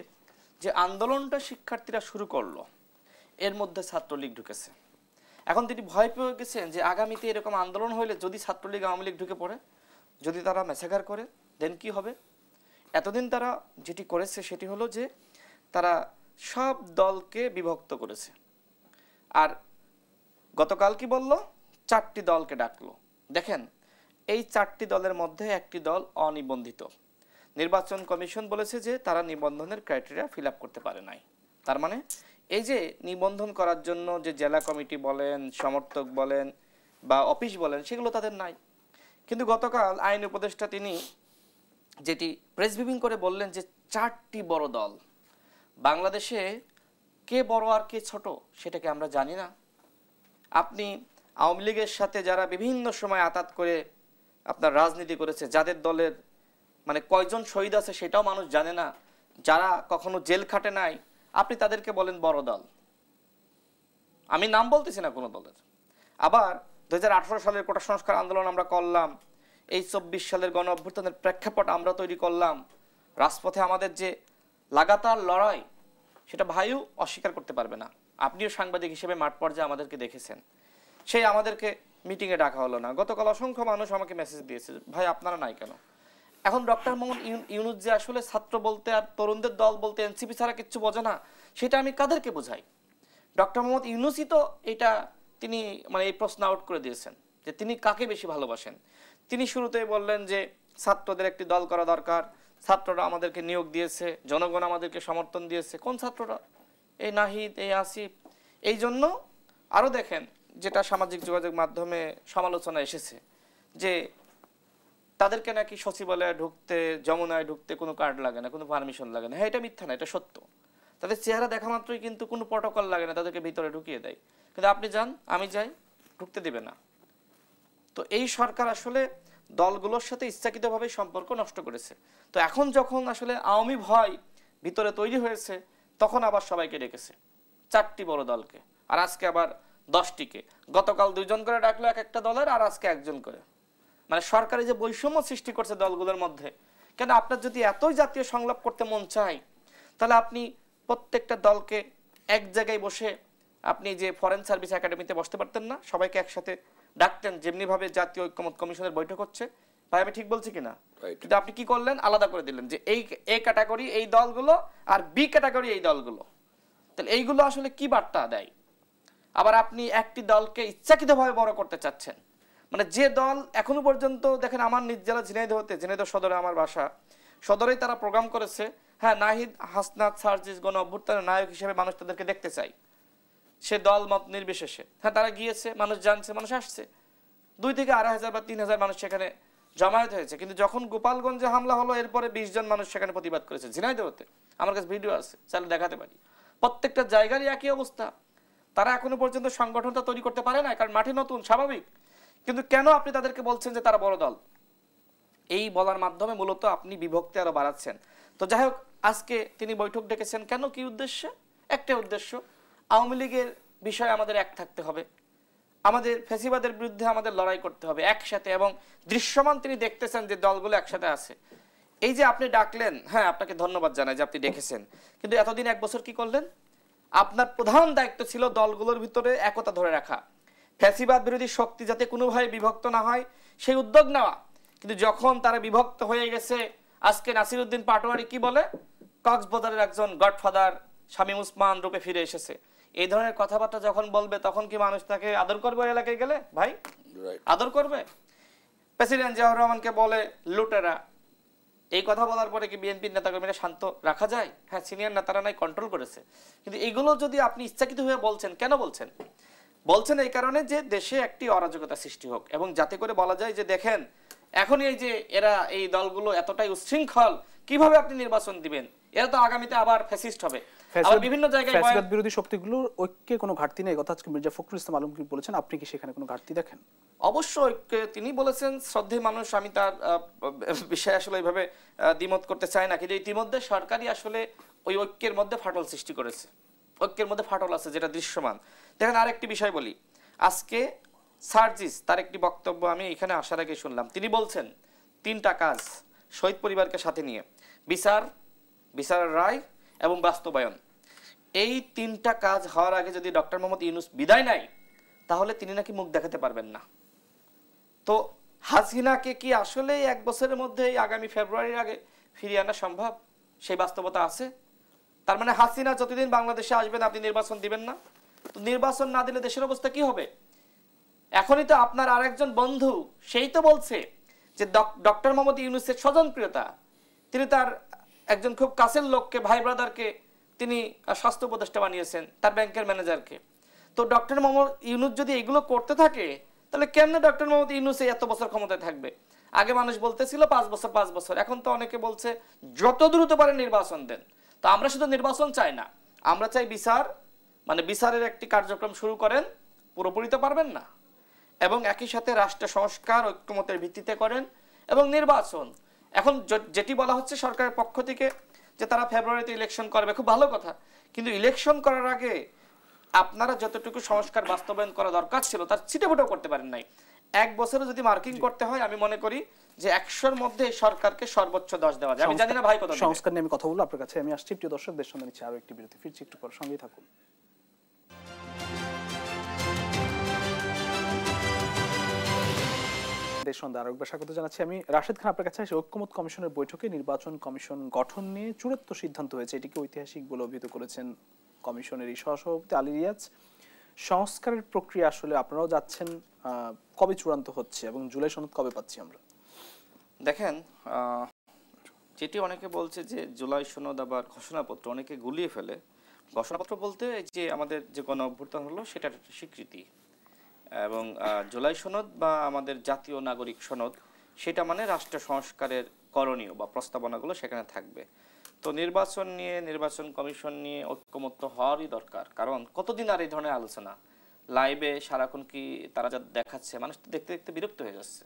যে আন্দোলনটা শিক্ষার্থীরা শুরু করলো, এর মধ্যে ছাত্রলীগ ঢুকেছে। এখন তিনি ভয় পেয়ে গেছেন যে আগামীতে এরকম আন্দোলন হইলে যদি ছাত্রলীগ আওয়ামী লীগ ঢুকে পড়ে, যদি তারা ম্যাসাকার করে, দেন কি হবে? এতদিন তারা যেটি করেছে সেটি হলো যে তারা সব দলকে বিভক্ত করেছে। আর গতকাল কি বলল? 4টি দলকে ডাকলো। দেখেন, এই 4টি দলের মধ্যে একটি দল অনিবন্ধিত। নির্বাচন কমিশন বলেছে যে তারা নিবন্ধনের ক্রাইটেরিয়া ফিল আপ করতে পারে নাই। তার মানে এই যে নিবন্ধন করার জন্য যে জেলা কমিটি বলেন, সমর্থক বলেন বা অফিস বলেন, সেগুলো তাদের নাই। কিন্তু গতকাল আইন উপদেষ্টা তিনি যেটি প্রেস ব্রিফিং করে বললেন যে 4টি বড় দল, বাংলাদেশে কে বড় আর কে ছোট সেটাকে আমরা জানি না। আপনি আওয়ামী লীগের সাথে যারা বিভিন্ন সময় আতাত করে আপনার রাজনীতি করেছে, যাদের দলের মানে কয়জন শহীদ আছে সেটাও মানুষ জানে না, যারা কখনো জেল খাটে নাই, আপনি তাদেরকে বলেন বড় দল। আমি নাম বলতেছি না কোনো দলের। আবার 2018 সালের কোটা সংস্কার আন্দোলন আমরা করলাম, এই 24 সালের গণ অভ্যুত্থানের প্রেক্ষাপট আমরা তৈরি করলাম, রাজপথে আমাদের যে লাগাতার লড়াই, সেটা ভাইও অস্বীকার করতে পারবে না। আপনিও সাংবাদিক হিসেবে মাঠ পর্যায়ে আমাদেরকে দেখেছেন। সেই আমাদেরকে মিটিংয়ে ডাকা হলো না। গতকাল অসংখ্য মানুষ আমাকে মেসেজ দিয়েছে, ভাই আপনারা নাই কেন? এখন ডক্টর মোহাম্মদ ইউনূস যে আসলে ছাত্র বলতে আর তরুণদের দল বলতে এনসিপি ছাড়া কিচ্ছু বোঝে না, সেটা আমি কাদেরকে বোঝাই? ডক্টর মোহাম্মদ ইউনূসই তো এটা তিনি মানে এই প্রশ্ন আউট করে দিয়েছেন যে তিনি কাকে বেশি ভালোবাসেন। তিনি শুরুতেই বললেন যে ছাত্রদের একটি দল করা দরকার, ছাত্ররা আমাদেরকে নিয়োগ দিয়েছে, জনগণ আমাদেরকে সমর্থন দিয়েছে। কোন ছাত্ররা? এই নাহিদ, এই আসিফ। এই জন্য আরও দেখেন, যেটা সামাজিক যোগাযোগ মাধ্যমে সমালোচনা এসেছে যে তাদেরকে নাকি সচিবালয়ে ঢুকতে, যমুনায় ঢুকতে কোনো কার্ড লাগে না, কোনো পারমিশন লাগে না। হ্যাঁ, এটা মিথ্যা না, এটা সত্য। তাদের চেহারা দেখা মাত্রই কিন্তু কোনো প্রটোকল লাগে না, তাদেরকে ভিতরে ঢুকিয়ে দেয়। কিন্তু আপনি যান, আমি যাই, ঢুকতে দেবে না। তো এই সরকার আসলে দলগুলোর সাথে ইচ্ছাকৃতভাবে সম্পর্ক নষ্ট করেছে। তো এখন যখন আসলে আওয়ামী ভয় ভিতরে তৈরি হয়েছে, তখন আবার সবাইকে ডেকেছে, 4টি বড় দলকে, আর আজকে আবার 10টিকে। গতকাল 2 জন করে ডাকলো এক একটা দলের, আর আজকে 1 জন করে। মানে সরকারি যে বৈষম্য সৃষ্টি করছে দলগুলোর মধ্যে। কেন, আপনার যদি এতই জাতীয় সংলাপ করতে মন চায়, তাহলে আপনি প্রত্যেকটা দলকে এক জায়গায় বসে আপনি যে ফরেন সার্ভিস একাডেমিতে বসতে পারতেন না, সবাইকে একসাথে ডাকতেন, যেমনি ভাবে জাতীয় ঐক্যমত কমিশনের বৈঠক হচ্ছে। ভাই আমি ঠিক বলছি কিনা? কিন্তু আপনি কি করলেন? আলাদা করে দিলেন যে এই এ ক্যাটাগরি এই দলগুলো আর বি ক্যাটাগরি এই দলগুলো। তাহলে এইগুলো আসলে কি বার্তা দেয়? আবার আপনি একটি দলকে ইচ্ছাকৃতভাবে বড় করতে চাচ্ছেন, মানে যে দল এখনো পর্যন্ত দেখেন, আমার নিজ জেলা ঝিনাইদহ সদরে আমার বাসা, সদরেই তারা প্রোগ্রাম করেছে, হ্যাঁ নাহিদ হাসনাত সার্জিস গণ অভ্যুত্থানের নায়ক হিসেবে মানুষ তাদেরকে দেখতে চাই, সে দল মত নির্বিশেষে। হ্যাঁ তারা গিয়েছে, মানুষ জানছে, মানুষ আসছে, 2 থেকে 2,500 বা 3,000 মানুষ সেখানে জমায়েত হয়েছে। কিন্তু যখন গোপালগঞ্জে হামলা হলো, এরপরে 20 জন মানুষ সেখানে প্রতিবাদ করেছে। ঝিনাইদহতে আমার কাছে ভিডিও আছে, চাইলে দেখাতে পারি। প্রত্যেকটা জায়গারই একই অবস্থা। তারা এখনো পর্যন্ত সংগঠনটা তৈরি করতে পারে না, কারণ মাঠে নতুন, স্বাভাবিক। কিন্তু কেন আপনি তাদেরকে বলছেন যে তারা বড় দল? এই বলার মাধ্যমে মূলত আপনি বিভক্তি আরো বাড়াচ্ছেন। তো যাই হোক, আজকে তিনি বৈঠক ডেকেছেন কেন, কি উদ্দেশ্যে? একটা উদ্দেশ্য, আওয়ামী লীগের বিষয়ে আমাদের এক থাকতে হবে, আমাদের ফ্যাসিবাদের বিরুদ্ধে আমাদের লড়াই করতে হবে একসাথে, এবং দৃশ্যমান তিনি দেখতেছেন যে দলগুলো একসাথে আছে। এই যে আপনি ডাকলেন, হ্যাঁ আপনাকে ধন্যবাদ জানাই যে আপনি ডেকেছেন, কিন্তু এতদিন 1 বছর কি করলেন? আপনার প্রধান দায়িত্ব ছিল দলগুলোর ভিতরে একতা ধরে রাখা, ফ্যাসিবাদ বিরোধী শক্তি যাতে কোনোভাবে বিভক্ত না হয় সেই উদ্যোগ নেওয়া। কিন্তু যখন তারা বিভক্ত হয়ে গেছে, আজকে নাসিরউদ্দিন পাটোয়ারি কি বলে, কক্সবাজারের একজন গডফাদার শামীম ওসমান রূপে ফিরে এসেছে। এই ধরনের কথাবার্তা যখন বলবে, তখন কি মানুষ তাকে আদর করবে? এলাকায় গেলে ভাই আদর করবে? প্রেসিডেন্ট জিয়াউর রহমানকে বলে লুটেরা, এই কথা বলার পরে কি বিএনপির নেতাকর্মীরা শান্ত রাখা যায়? হ্যাঁ সিনিয়র নেতারা নাই কন্ট্রোল করেছে। কিন্তু এগুলো যদি আপনি ইচ্ছাকৃত হয়ে বলছেন, কেন বলছেন? বলছেন এই কারণে যে দেশে একটি অরাজকতা সৃষ্টি হোক, এবং যাতে করে বলা যায় যে দেখেন এখনই এই যে এরা, এই দলগুলো এতটাই উচ্ছৃঙ্খল, কিভাবে আপনি নির্বাচন দিবেন? এরা তো আগামীতে আবার ফ্যাসিস্ট হবে। আবার বিভিন্ন জায়গায় ফ্যাসিবাদ বিরোধী শক্তিগুলোর ঐক্যে কোনো ঘাটতি নেই, কথা আজকে মির্জা ফখরুল ইসলাম আলমগীর বলেছেন। আপনি কি সেখানে কোনো ঘাটতি দেখেন? অবশ্যই তিনি বলেছেন, শ্রদ্ধেয় মানুষ, আমি তার বিষয়ে আসলে এইভাবে দ্বিমত করতে চাই না। কিন্তু ইতিমধ্যে সরকারই আসলে ওই ঐক্যের মধ্যে ফাটল সৃষ্টি করেছে, ঐক্যের মধ্যে ফাটল আছে যেটা দৃশ্যমান। দেখেন আরেকটি বিষয় বলি, আজকে সার্জিস তার একটি বক্তব্য আমি এখানে আসার আগে শুনলাম। তিনি বলছেন 3টা কাজ শহীদ পরিবারকে সাথে নিয়ে, বিচারের রায় এবং বাস্তবায়ন, এই 3টা কাজ হওয়ার আগে যদি ডক্টর মোহাম্মদ ইউনূস বিদায় নেয়, তাহলে তিনি নাকি মুখ দেখাতে পারবেন না। তো হাসিনাকে কি আসলে 1 বছরের মধ্যে আগামী ফেব্রুয়ারির আগে ফিরিয়ে আনা সম্ভব? সেই বাস্তবতা আছে। তার মানে হাসিনা যতদিন বাংলাদেশে আসবেন আপনি নির্বাচন দিবেন না? তো নির্বাচন না দিলে দেশের অবস্থা কি হবে? এখনই তো আপনার আরেকজন বন্ধু সেই তো বলছে যে ডক্টর মোহাম্মদ ইউনূসের স্বজনপ্রিয়তা, তিনি তার একজন খুব কাছের লোককে, ভাই ব্রাদারকে তিনি স্বাস্থ্য উপদেষ্টা বানিয়েছেন, তার ব্যাংকের ম্যানেজারকে। তো ডক্টর মোহাম্মদ ইউনূস যদি এগুলো করতে থাকে, তাহলে কেন ডক্টর মোহাম্মদ ইউনূস এত বছর ক্ষমতায় থাকবে? আগে মানুষ বলতেছিল 5 বছর, এখন তো অনেকে বলছে যত দ্রুত পারে নির্বাচন দেন। তো আমরা শুধু নির্বাচন চাই না, আমরা চাই বিচার, মানে বিচারের একটি কার্যক্রম শুরু করেন, পুরোপুরি তো পারবেন না, এবং একই সাথে রাষ্ট্র সংস্কার ঐক্যমতের ভিত্তিতে করেন এবং নির্বাচন। এখন যেটি বলা হচ্ছে সরকারের পক্ষ থেকে যে তারা ফেব্রুয়ারিতে ইলেকশন করবে, খুব ভালো কথা, কিন্তু ইলেকশন করার আগে আপনারা যতটুকু সংস্কার বাস্তবায়ন করা দরকার ছিল তার ছিটেফোঁটাও করতে পারেন নাই। 1 বছরে যদি মার্কিং করতে হয়, আমি মনে করি যে 100-র মধ্যে এই সরকারকে সর্বোচ্চ 10 দেওয়া যায়। আমি জানি না ভাই কত সংস্কার নিয়ে আমি কথা বলবো আপনার কাছে। আমি আসছি প্রিয় দর্শক, দেশ সন্ধান নিচ্ছে আরো একটি বিরতি, ফিরছি একটু পর, সঙ্গেই থাকুন। দেশ সন্ধ্যা আরেকবার স্বাগত জানাচ্ছি আমি রাশেদ খান আপনার কাছে। ঐক্যমত কমিশনের বৈঠকে নির্বাচন কমিশন গঠন নিয়ে চূড়ান্ত সিদ্ধান্ত হয়েছে, এটিকে ঐতিহাসিক বলে অভিহিত করেছেন কমিশনের এই সহসভাপতি আলী রিয়াজ। সংস্কারের প্রক্রিয়া আসলে আপনারাও যাচ্ছেন, কবে চূড়ান্ত হচ্ছে এবং জুলাই সনদ কবে পাচ্ছি আমরা? দেখেন, যেটি অনেকে বলছে যে জুলাই সনদ আবার ঘোষণাপত্র, অনেকে গুলিয়ে ফেলে। ঘোষণাপত্র বলতে যে আমাদের যে গণ অভ্যুত্থান হলো সেটার একটা স্বীকৃতি, এবং জুলাই সনদ বা আমাদের জাতীয় নাগরিক সনদ, সেটা মানে রাষ্ট্র সংস্কারের করণীয় বা প্রস্তাবনাগুলো সেখানে থাকবে। তো নির্বাচন নিয়ে, নির্বাচন কমিশন নিয়ে ঐক্যমত্য হওয়ারই দরকার, কারণ কতদিন আর এই ধরনের আলোচনা লাইভে সারাক্ষণ কি তারা যা দেখাচ্ছে, মানুষ তো দেখতে দেখতে বিরক্ত হয়ে যাচ্ছে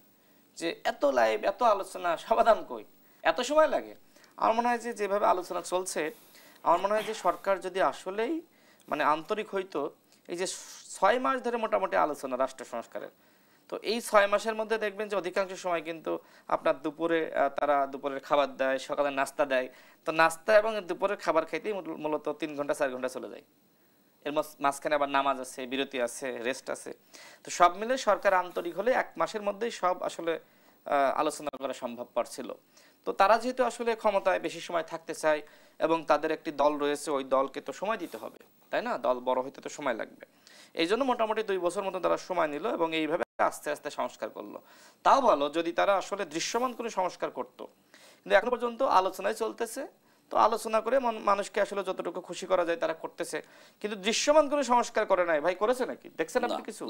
যে এত লাইভ, এত আলোচনা, সমাধান কই, এত সময় লাগে। আমার মনে হয় যে যেভাবে আলোচনা চলছে, আমার মনে হয় যে সরকার যদি আসলেই মানে আন্তরিক হইতো, এই যে 6 মাস ধরে মোটামুটি আলোচনা রাষ্ট্র সংস্কারের, তো এই 6 মাসের মধ্যে দেখবেন যে অধিকাংশ সময় কিন্তু আপনার দুপুরে তারা দুপুরের খাবার দেয়, সকালে নাস্তা দেয়। তো নাস্তা এবং দুপুরের খাবার খাইতেই মূলত 3 ঘন্টা 4 ঘন্টা চলে যায়। এর মাঝখানে আবার নামাজ আছে, বিরতি আছে, রেস্ট আছে। তো সব মিলে সরকার আন্তরিক হলে 1 মাসের মধ্যেই সব আসলে আলোচনা করা সম্ভবপর ছিল। তো তারা যেহেতু আসলে ক্ষমতায় বেশি সময় থাকতে চায় এবং তাদের একটি দল রয়েছে, ওই দলকে তো সময় দিতে হবে, তাই না? দল বড় হইতে তো সময় লাগবে। এই জন্য মোটামুটি 2 বছর মতো তারা সময় নিল এবং এইভাবে আস্তে আস্তে সংস্কার করলো। তাও ভালো যদি তারা আসলে দৃশ্যমান কোনো সংস্কার করত, কিন্তু এখন পর্যন্ত আলোচনায় চলতেছে। তো আলোচনা করে মানুষকে আসলে যতটুকু খুশি করা যায় তারা করতেছে, কিন্তু দৃশ্যমান কোনো সংস্কার করে নাই। ভাই করেছে নাকি? দেখছেন আপনি কিছু?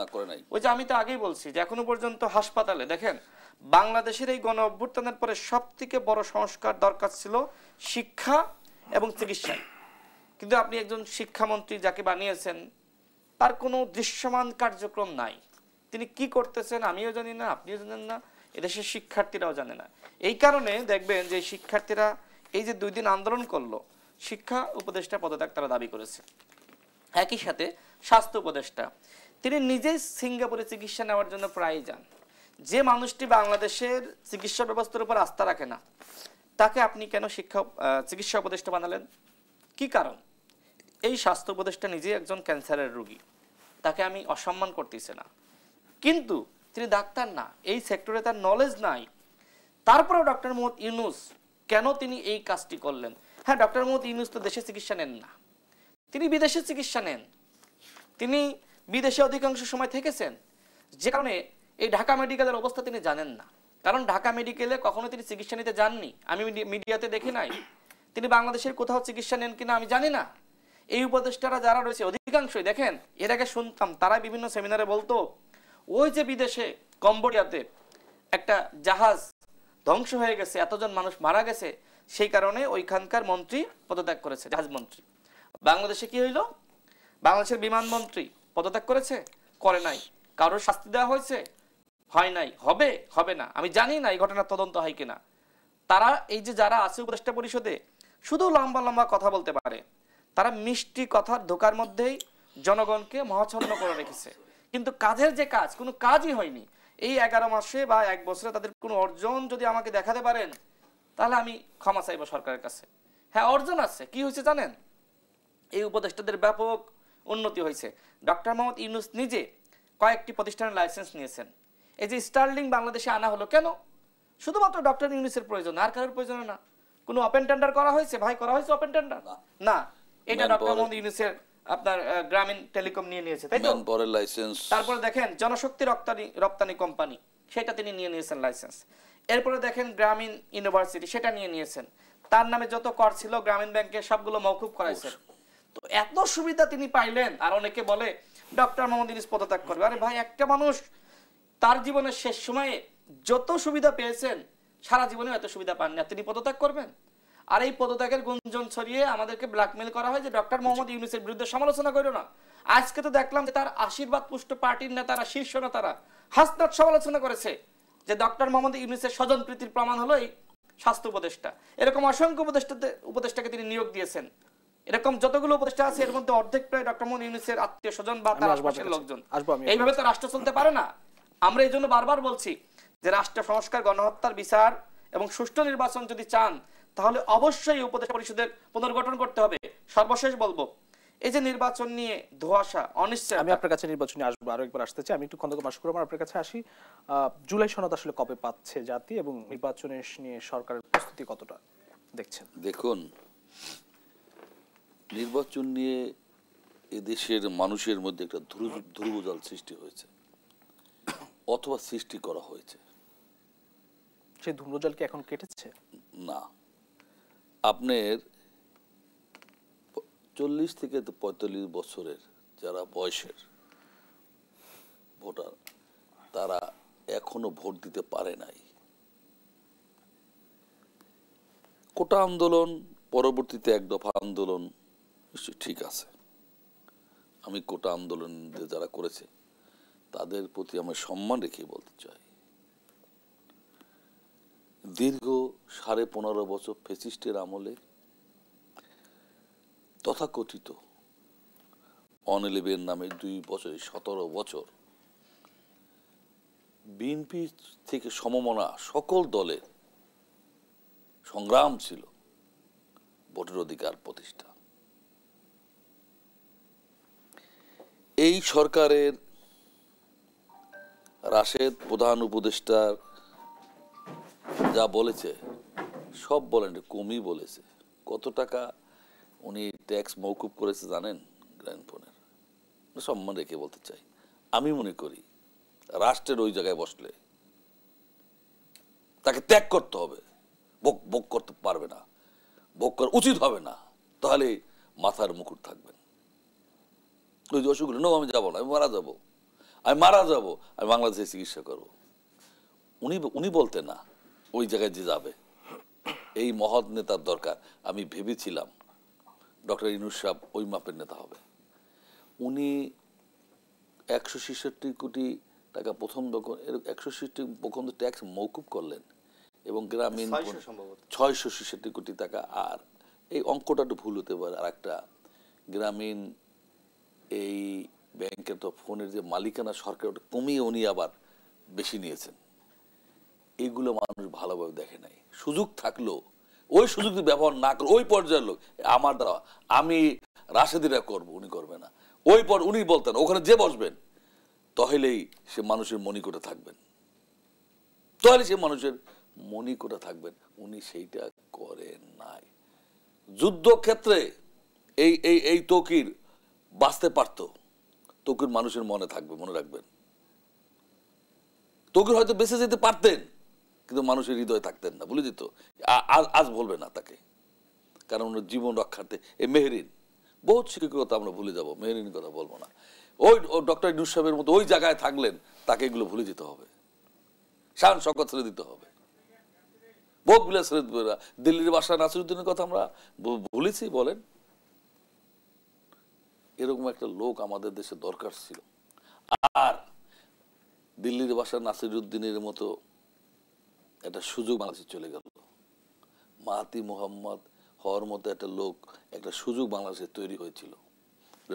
ওই যে আমি তো আগেই বলছি যে এখনো পর্যন্ত হাসপাতালে দেখেন, বাংলাদেশের এই গণ অভ্যুত্থানের পরে সব থেকে বড় সংস্কার দরকার ছিল শিক্ষা এবং চিকিৎসায়, কিন্তু আপনি একজন শিক্ষামন্ত্রী যাকে বানিয়েছেন তার কোনো দৃশ্যমান কার্যক্রম নাই। তিনি কি করতেছেন আমিও জানি না, আপনিও জানেন না, এদেশের শিক্ষার্থীরাও জানে না। এই কারণে দেখবেন যে শিক্ষার্থীরা এই যে 2 দিন আন্দোলন করলো, শিক্ষা উপদেষ্টা পদত্যাগ তারা দাবি করেছে। একই সাথে স্বাস্থ্য উপদেষ্টা তিনি নিজেই সিঙ্গাপুরে চিকিৎসা নেওয়ার জন্য প্রায় যান। যে মানুষটি বাংলাদেশের চিকিৎসা ব্যবস্থার উপর আস্থা রাখে না, তাকে আপনি কেন চিকিৎসা উপদেষ্টা বানালেন? কি কারণ? এই স্বাস্থ্য উপদেষ্টা নিজেই একজন ক্যান্সারের রোগী, তাকে আমি অসম্মান করতেছি না, কিন্তু তিনি ডাক্তার না, এই সেক্টরে তার নলেজ নাই। তারপরেও ডক্টর মোহাম্মদ ইউনূস কেন তিনি এই কাজটি করলেন? হ্যাঁ, ডক্টর মোহাম্মদ ইউনূস তো দেশে চিকিৎসা নেন না, তিনি বিদেশে চিকিৎসা নেন। তিনি বিদেশে অধিকাংশ সময় থেকেছেন, যে কারণে এই ঢাকা মেডিকেলের অবস্থা তিনি জানেন না। কারণ ঢাকা মেডিকেলে কখনো তিনি চিকিৎসা নিতে যাননি, আমি মিডিয়াতে দেখি নাই। তিনি বাংলাদেশের কোথাও চিকিৎসা নেন কিনা আমি জানি না। এই উপদেষ্টারা যারা রয়েছে অধিকাংশই দেখেন, এর আগে শুনতাম তারা বিভিন্ন সেমিনারে বলতো ওই যে বিদেশে কম্বোডিয়াতে একটা জাহাজ ধ্বংস হয়ে গেছে, এতজন মানুষ মারা গেছে, সেই কারণে ওইখানকার মন্ত্রী পদত্যাগ করেছে, জাহাজ মন্ত্রী। বাংলাদেশে কি হইল? বাংলাদেশের বিমান মন্ত্রী পদত্যাগ করেছে? করে নাই। কারোর শাস্তি দেওয়া হয়েছে? হয় নাই। হবে না, আমি জানি না এই ঘটনার তদন্ত হয় কিনা। তারা এই যে যারা আছে উপদেষ্টা পরিষদে শুধু লম্বা লম্বা কথা বলতে পারে, তারা মিষ্টি কথার ধোকার মধ্যেই জনগণকে মহাচ্ছন্ন করে রেখেছে, কিন্তু কাজের যে কাজ, কোনো কাজই হয়নি। এই 11 মাসে বা 1 বছরে তাদের কোনো অর্জন যদি আমাকে দেখাতে পারেন, তাহলে আমি ক্ষমা চাইব সরকারের কাছে। হ্যাঁ, অর্জন আছে। কি হয়েছে জানেন? এই উপদেষ্টাদের ব্যাপক উন্নতি হয়েছে। ডক্টর মোহাম্মদ ইউনূস নিজে কয়েকটি প্রতিষ্ঠানের লাইসেন্স নিয়েছেন। এই যে স্টারলিং বাংলাদেশে আনা হলো কেন? শুধুমাত্র ডক্টর ইউনূসের প্রয়োজন, আর কারোর প্রয়োজন না। কোনো ওপেন টেন্ডার করা হয়েছে? ভাই করা হয়েছে ওপেন টেন্ডার? না, এটা ডক্টর মোহাম্মদ ইউনূসের আপনার গ্রামীণ টেলিকম নিয়ে নিয়েছে, তাই তো? লাইসেন্স। তারপরে দেখেন জনশক্তি রপ্তানি কোম্পানি, সেটা তিনি নিয়ে নিয়েছেন লাইসেন্স। এরপরে দেখেন গ্রামীণ ইউনিভার্সিটি, সেটা নিয়ে নিয়েছেন। তার নামে যত কর ছিল গ্রামীণ ব্যাংকে সবগুলো মওকুফ করাইছেন। তো এত সুবিধা তিনি পাইলেন, আর অনেকে বলে ডক্টর মোহাম্মদ ইউনূস পদত্যাগ করবে। আরে ভাই, একটা মানুষ তার জীবনের শেষ সময়ে যত সুবিধা পেয়েছেন, সারা জীবনে এত সুবিধা পাননি, আর তিনি পদত্যাগ করবেন? আর এই পদত্যাগের গুঞ্জন ছড়িয়ে আমাদেরকে ব্ল্যাকমেল করা হয় যে ডক্টর মোহাম্মদ ইউনূসের বিরুদ্ধে সমালোচনা করো না। আজকে তো দেখলাম যে তার আশীর্বাদ পুষ্ট পার্টির নেতারা, শীর্ষ নেতারা হাসনাত সমালোচনা করেছে যে ডক্টর মোহাম্মদ ইউনূসের স্বজন প্রীতির প্রমাণ হলো এই স্বাস্থ্য উপদেষ্টা। এরকম অসংখ্য উপদেষ্টাকে তিনি নিয়োগ দিয়েছেন। এরকম যতগুলো উপদেষ্টা আছে এর মধ্যে অর্ধেক প্রায় ডক্টর মোহাম্মদ ইউনূসের আত্মীয় স্বজন বা তার আশপাশের লোকজন। এইভাবে তো রাষ্ট্র চলতে পারে না। আমরা এই জন্য বারবার বলছি যে রাষ্ট্র সংস্কার, গণহত্যার বিচার এবং সুষ্ঠু নির্বাচন যদি চান, তাহলে অবশ্যই উপদেষ্টা পরিষদের পুনর্গঠন করতে হবে। সর্বশেষ বলবো, এই যে নির্বাচন নিয়ে ধোঁয়াশা, অনিশ্চয়তা, আমি আপনার কাছে নির্বাচনে আসবো, আরো একবার আসতে চাই। আমি একটু খন্দকার মাসুকুর রহমান আপনার কাছে আসি। জুলাই সনদ আসলে কবে পাচ্ছে জাতি, এবং নির্বাচনের নিয়ে সরকারের প্রস্তুতি কতটা দেখছেন? দেখুন, নির্বাচন নিয়ে এদেশের মানুষের মধ্যে একটা ধ্রুবজাল সৃষ্টি হয়েছে, অথবা সৃষ্টি করা হয়েছে। সেই ধ্রুবজাল কি এখন কেটেছে? না, আপনার 40 থেকে 45 বছরের যারা বয়সের ভোটার, তারা এখনো ভোট দিতে পারে নাই। কোটা আন্দোলন, পরবর্তীতে 1 দফা আন্দোলন নিশ্চয়ই ঠিক আছে। আমি কোটা আন্দোলন যারা করেছে তাদের প্রতি আমি সম্মান রেখে বলতে চাই, দীর্ঘ 15.5 বছর ফ্যাসিস্টের আমলে তথাকথিত অন-11 নামে 2 বছরে 17 বছর বিএনপি থেকে সমমনা সকল দলের সংগ্রাম ছিল ভোটের অধিকার প্রতিষ্ঠা। এই সরকারের রাশেদ প্রধান উপদেষ্টার যা বলেছে সব বলেন কমই বলেছে। কত টাকা উনি ট্যাক্স মওকুফ করেছে জানেন? গ্রামীণফোনের সম্মান রেখে বলতে চাই, আমি মনে করি রাষ্ট্রের ওই জায়গায় বসলে তাকে ত্যাগ করতে হবে, ভোগ করতে পারবে না, ভোগ করা উচিত হবে না, তাহলে মাথার মুকুট থাকবেন। ওই যে অসুখ হলো, আমি যাবো না, আমি মারা যাবো, আমি বাংলাদেশে চিকিৎসা করবো, উনি বলতে না, ওই জায়গায় যে যাবে এই মহৎ নেতার দরকার। আমি ভেবেছিলাম ডক্টর ইউনূস সাহেব ওই মাপের নেতা হবে। উনি 166 কোটি টাকা প্রথম 166 ট্যাক্স মওকুফ করলেন এবং গ্রামীণ 666 কোটি টাকা। আর এই অঙ্কটা একটু ভুল হতে পারে, আর একটা গ্রামীণ এই ব্যাংকের তো ফোনের যে মালিকানা সরকার, ওটা কমিয়ে উনি আবার বেশি নিয়েছেন। এইগুলো মানুষ ভালোভাবে দেখে নাই। সুযোগ থাকলো ওই সুযোগ ব্যবহার না করে ওই পর্যায়ের লোক, আমার দ্বারা আমি রাশেদিরা করবো, উনি করবে না। ওই পর উনি বলতেন ওখানে যে বসবেন তাহলেই সে মানুষের মনিকোটে থাকবেন, তাহলে সে মানুষের মনিকোটে থাকবেন। উনি সেইটা করেন নাই। যুদ্ধক্ষেত্রে এই এই এই তকির বাঁচতে পারত, তকির মানুষের মনে থাকবে, মনে রাখবেন। তকির হয়তো বেঁচে যেতে পারতেন, কিন্তু মানুষের হৃদয়ে থাকতেন না, ভুলে যেত। আজ বলবে না তাকে, কারণ জীবন রক্ষার্থে এই মেহরিন, বহুত শিক্ষকের কথা আমরা ভুলে যাব, মেহরিনের কথা বলবো না। ওই ডক্টর ইউনূস সাহেবের মতো ওই জায়গায় থাকলেন, তাকে এগুলো ভুলে যেতে হবে, শান শওকত ছেড়ে দিতে হবে, বহুগুলো ছেড়ে দিতে হবে। দিল্লির বাদশাহ নাসিরউদ্দিনের কথা আমরা ভুলেছি বলেন? এরকম একটা লোক আমাদের দেশে দরকার ছিল। আর দিল্লির বাদশাহ নাসিরউদ্দিনের মতো একটা সুযোগ বাংলাদেশে চলে গেল। মাহাতি মোহাম্মদ হওয়ার মতো একটা লোক, একটা সুযোগ বাংলাদেশে তৈরি হয়েছিল,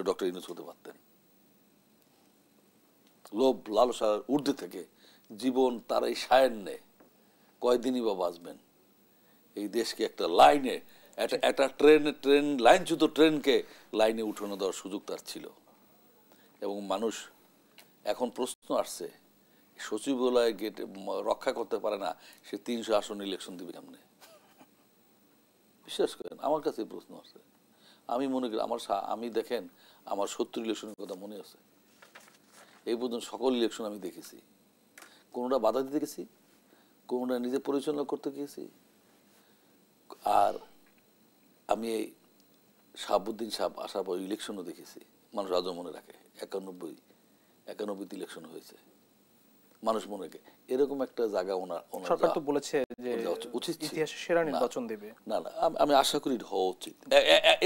ডক্টর ইউনূস হতে পারতেন। লোভ লালসার ঊর্ধ্বে থেকে জীবন তার এই সায়ান্নে কয়দিনই বা বাঁচবেন। এই দেশকে একটা লাইনে, একটা ট্রেন লাইনচ্যুত ট্রেনকে লাইনে উঠানো দেওয়ার সুযোগ তার ছিল। এবং মানুষ এখন প্রশ্ন আসছে, সচিবালয় গেটে রক্ষা করতে পারে না, সে 300 আসন ইলেকশন দিবে কেমনে? বিশ্বাস করেন, আমার কাছে প্রশ্ন আছে। আমি মনে করি আমি দেখেন আমার 70 ইলেকশনের কথা মনে আছে। এই পর্যন্ত সকল ইলেকশন আমি দেখেছি, কোনোটা বাধা দিতে গেছি, কোনোটা নিজে পরিচালনা করতে গিয়েছি। আর আমি এই শাহাবুদ্দিন সাহেব আসার পর ইলেকশনও দেখেছি, মানুষ আজও মনে রাখে। 91 ইলেকশন হয়েছে, মানুষ মনে রাখে। এরকম একটা জায়গা ওনার সরকার তো বলেছে যে ইতিহাসে সেরা নির্বাচন দেবে। না না, আমি আশা করি হওয়া উচিত।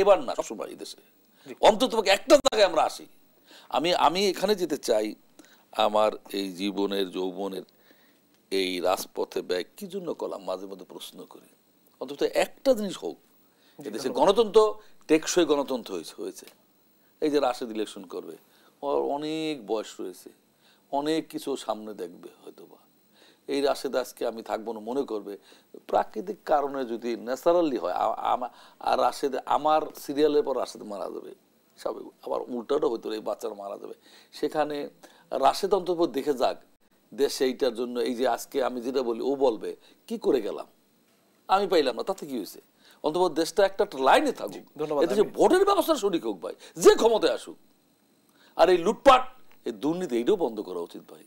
এবার না, সবসময় এই দেশে অন্তত একটা জায়গায় আমরা আসি। আমি এখানে যেতে চাই, আমার এই জীবনের যৌবনের এই রাজপথে ব্যয় কি জন্য করলাম মাঝে মধ্যে প্রশ্ন করি। অন্তত একটা জিনিস হোক, এদেশে গণতন্ত্র টেকসই গণতন্ত্র হয়েছে। এই যে রাশেদ ইলেকশন করবে, ওর অনেক বয়স রয়েছে, অনেক কিছু সামনে দেখবে হয়তোবা। এই রাশেদ আজকে আমি থাকবো না মনে করবে, প্রাকৃতিক কারণে যদি ন্যাচারালি হয়, আর রাশেদ আমার সিরিয়ালের পর রাশেদ মারা যাবে, স্বাভাবিক। আবার উল্টাটাও হইতো, এই বাচ্চারা মারা যাবে। সেখানে রাশেদ অন্তত দেখে যাক দেশে এইটার জন্য। এই যে আজকে আমি যেটা বলি, ও বলবে কি করে গেলাম, আমি পাইলাম না, তাতে কি হয়েছে? অন্তত দেশটা একটা লাইনে থাকুক, এদেশে ভোটের ব্যবস্থা সঠিক হোক ভাই, যে ক্ষমতায় আসুক। আর এই লুটপাট, এই দুর্নীতি, এইটাও বন্ধ করা উচিত ভাই।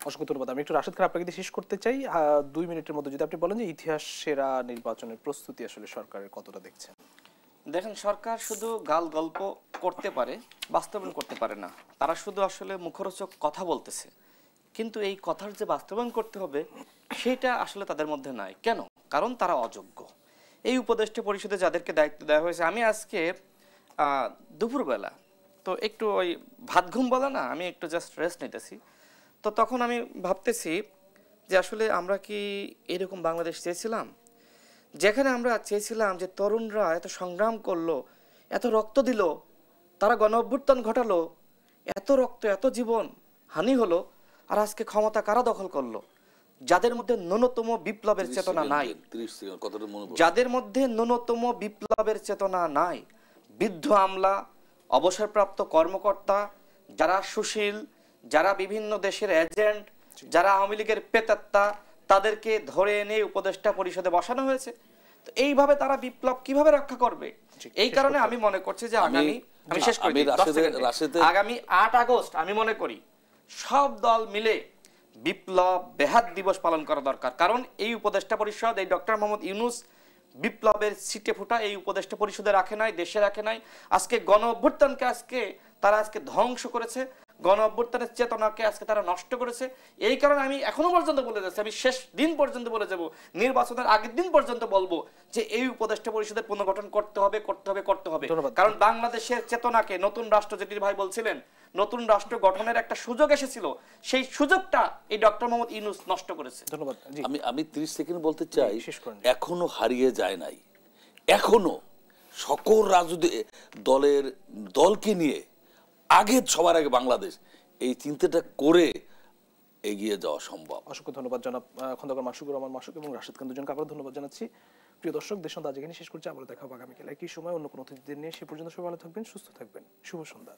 অসংখ্য ধন্যবাদ। আমি একটু রাশেদ খান আপনাকে শেষ করতে চাই 2 মিনিটের মধ্যে, যদি আপনি বলেন যে ইতিহাস সেরা নির্বাচনের প্রস্তুতি আসলে সরকারের কতটা দেখছেন? দেখেন, সরকার শুধু গাল গল্প করতে পারে, বাস্তবায়ন করতে পারে না। তারা শুধু আসলে মুখরোচক কথা বলতেছে, কিন্তু এই কথার যে বাস্তবায়ন করতে হবে সেটা আসলে তাদের মধ্যে নাই। কেন? কারণ তারা অযোগ্য। এই উপদেষ্টা পরিষদে যাদেরকে দায়িত্ব দেওয়া হয়েছে, আমি আজকে দুপুরবেলা তো একটু ওই ভাত ঘুম বলে না, আমি একটু জাস্ট রেস্ট নিতেছি। তো তখন আমি ভাবতেছি যে আসলে আমরা কি এরকম বাংলাদেশ চেয়েছিলাম, যেখানে আমরা চেয়েছিলাম যে তরুণরা এত সংগ্রাম করলো, এত রক্ত দিল, তারা গণ অভ্যুত্থান ঘটালো, এত রক্ত এত জীবন হানি হলো, আর আজকে ক্ষমতা কারা দখল করলো? যাদের মধ্যে ন্যূনতম বিপ্লবের চেতনা নাই, যাদের মধ্যে ন্যূনতম বিপ্লবের চেতনা নাই, বৃদ্ধ আমলা, অবসরপ্রাপ্ত কর্মকর্তা, যারা সুশীল, যারা বিভিন্ন দেশের এজেন্ট, যারা আওয়ামী লীগের পেতাত্তা, তাদেরকে ধরে এনে উপদেষ্টা পরিষদে বসানো হয়েছে। তো এইভাবে তারা বিপ্লব কিভাবে রক্ষা করবে? এই কারণে আমি মনে করছি যে আগামী আমি শেষ করি আগামী 8 আগস্ট আমি মনে করি সব দল মিলে বিপ্লব বেহাত দিবস পালন করা দরকার। কারণ এই উপদেষ্টা পরিষদ, এই ডক্টর মোহাম্মদ ইউনূস বিপ্লবের ছিটে ফোঁটা এই উপদেষ্টা পরিষদে রাখে নাই, দেশে রাখে নাই। আজকে গণ অভ্যুত্থানকে তারা ধ্বংস করেছে, গণ অভ্যুত্থানের চেতনাকে তারা নষ্ট করেছে। এই কারণে আমি এখনো পর্যন্ত বলে যাচ্ছি, আমি শেষ দিন পর্যন্ত বলে যাব, নির্বাচনের আগের দিন পর্যন্ত বলবো যে এই উপদেষ্টা পরিষদের পুনর্গঠন করতে হবে, করতে হবে, করতে হবে। কারণ বাংলাদেশের চেতনাকে নতুন রাষ্ট্র, যেটি ভাই বলছিলেন, নতুন রাষ্ট্র গঠনের একটা সুযোগ এসেছিল, সেই সুযোগটা এই ডক্টর মোহাম্মদ ইউনূস নষ্ট করেছে। ধন্যবাদ। আমি 30 সেকেন্ড বলতে চাই, এখনো হারিয়ে যায় নাই, এখনো সকল রাজনৈতিক দলকে নিয়ে সবার আগে বাংলাদেশ এই চিন্তাটা করে এগিয়ে যাওয়া সম্ভব। অসংখ্য ধন্যবাদ জনাব খন্দকার মাসুকুর রহমান মাসুক এবং রাশেদ খান, দুজনকে আবারও ধন্যবাদ জানাচ্ছি। প্রিয় দর্শক, দেশান্ত আজ এখানে শেষ করছি। আবারও দেখা হবে আগামীকাল একই সময় অন্য কোনো অতিথিদের নিয়ে। সে পর্যন্ত সবাই ভালো থাকবেন, সুস্থ থাকবেন। শুভ সন্ধ্যা।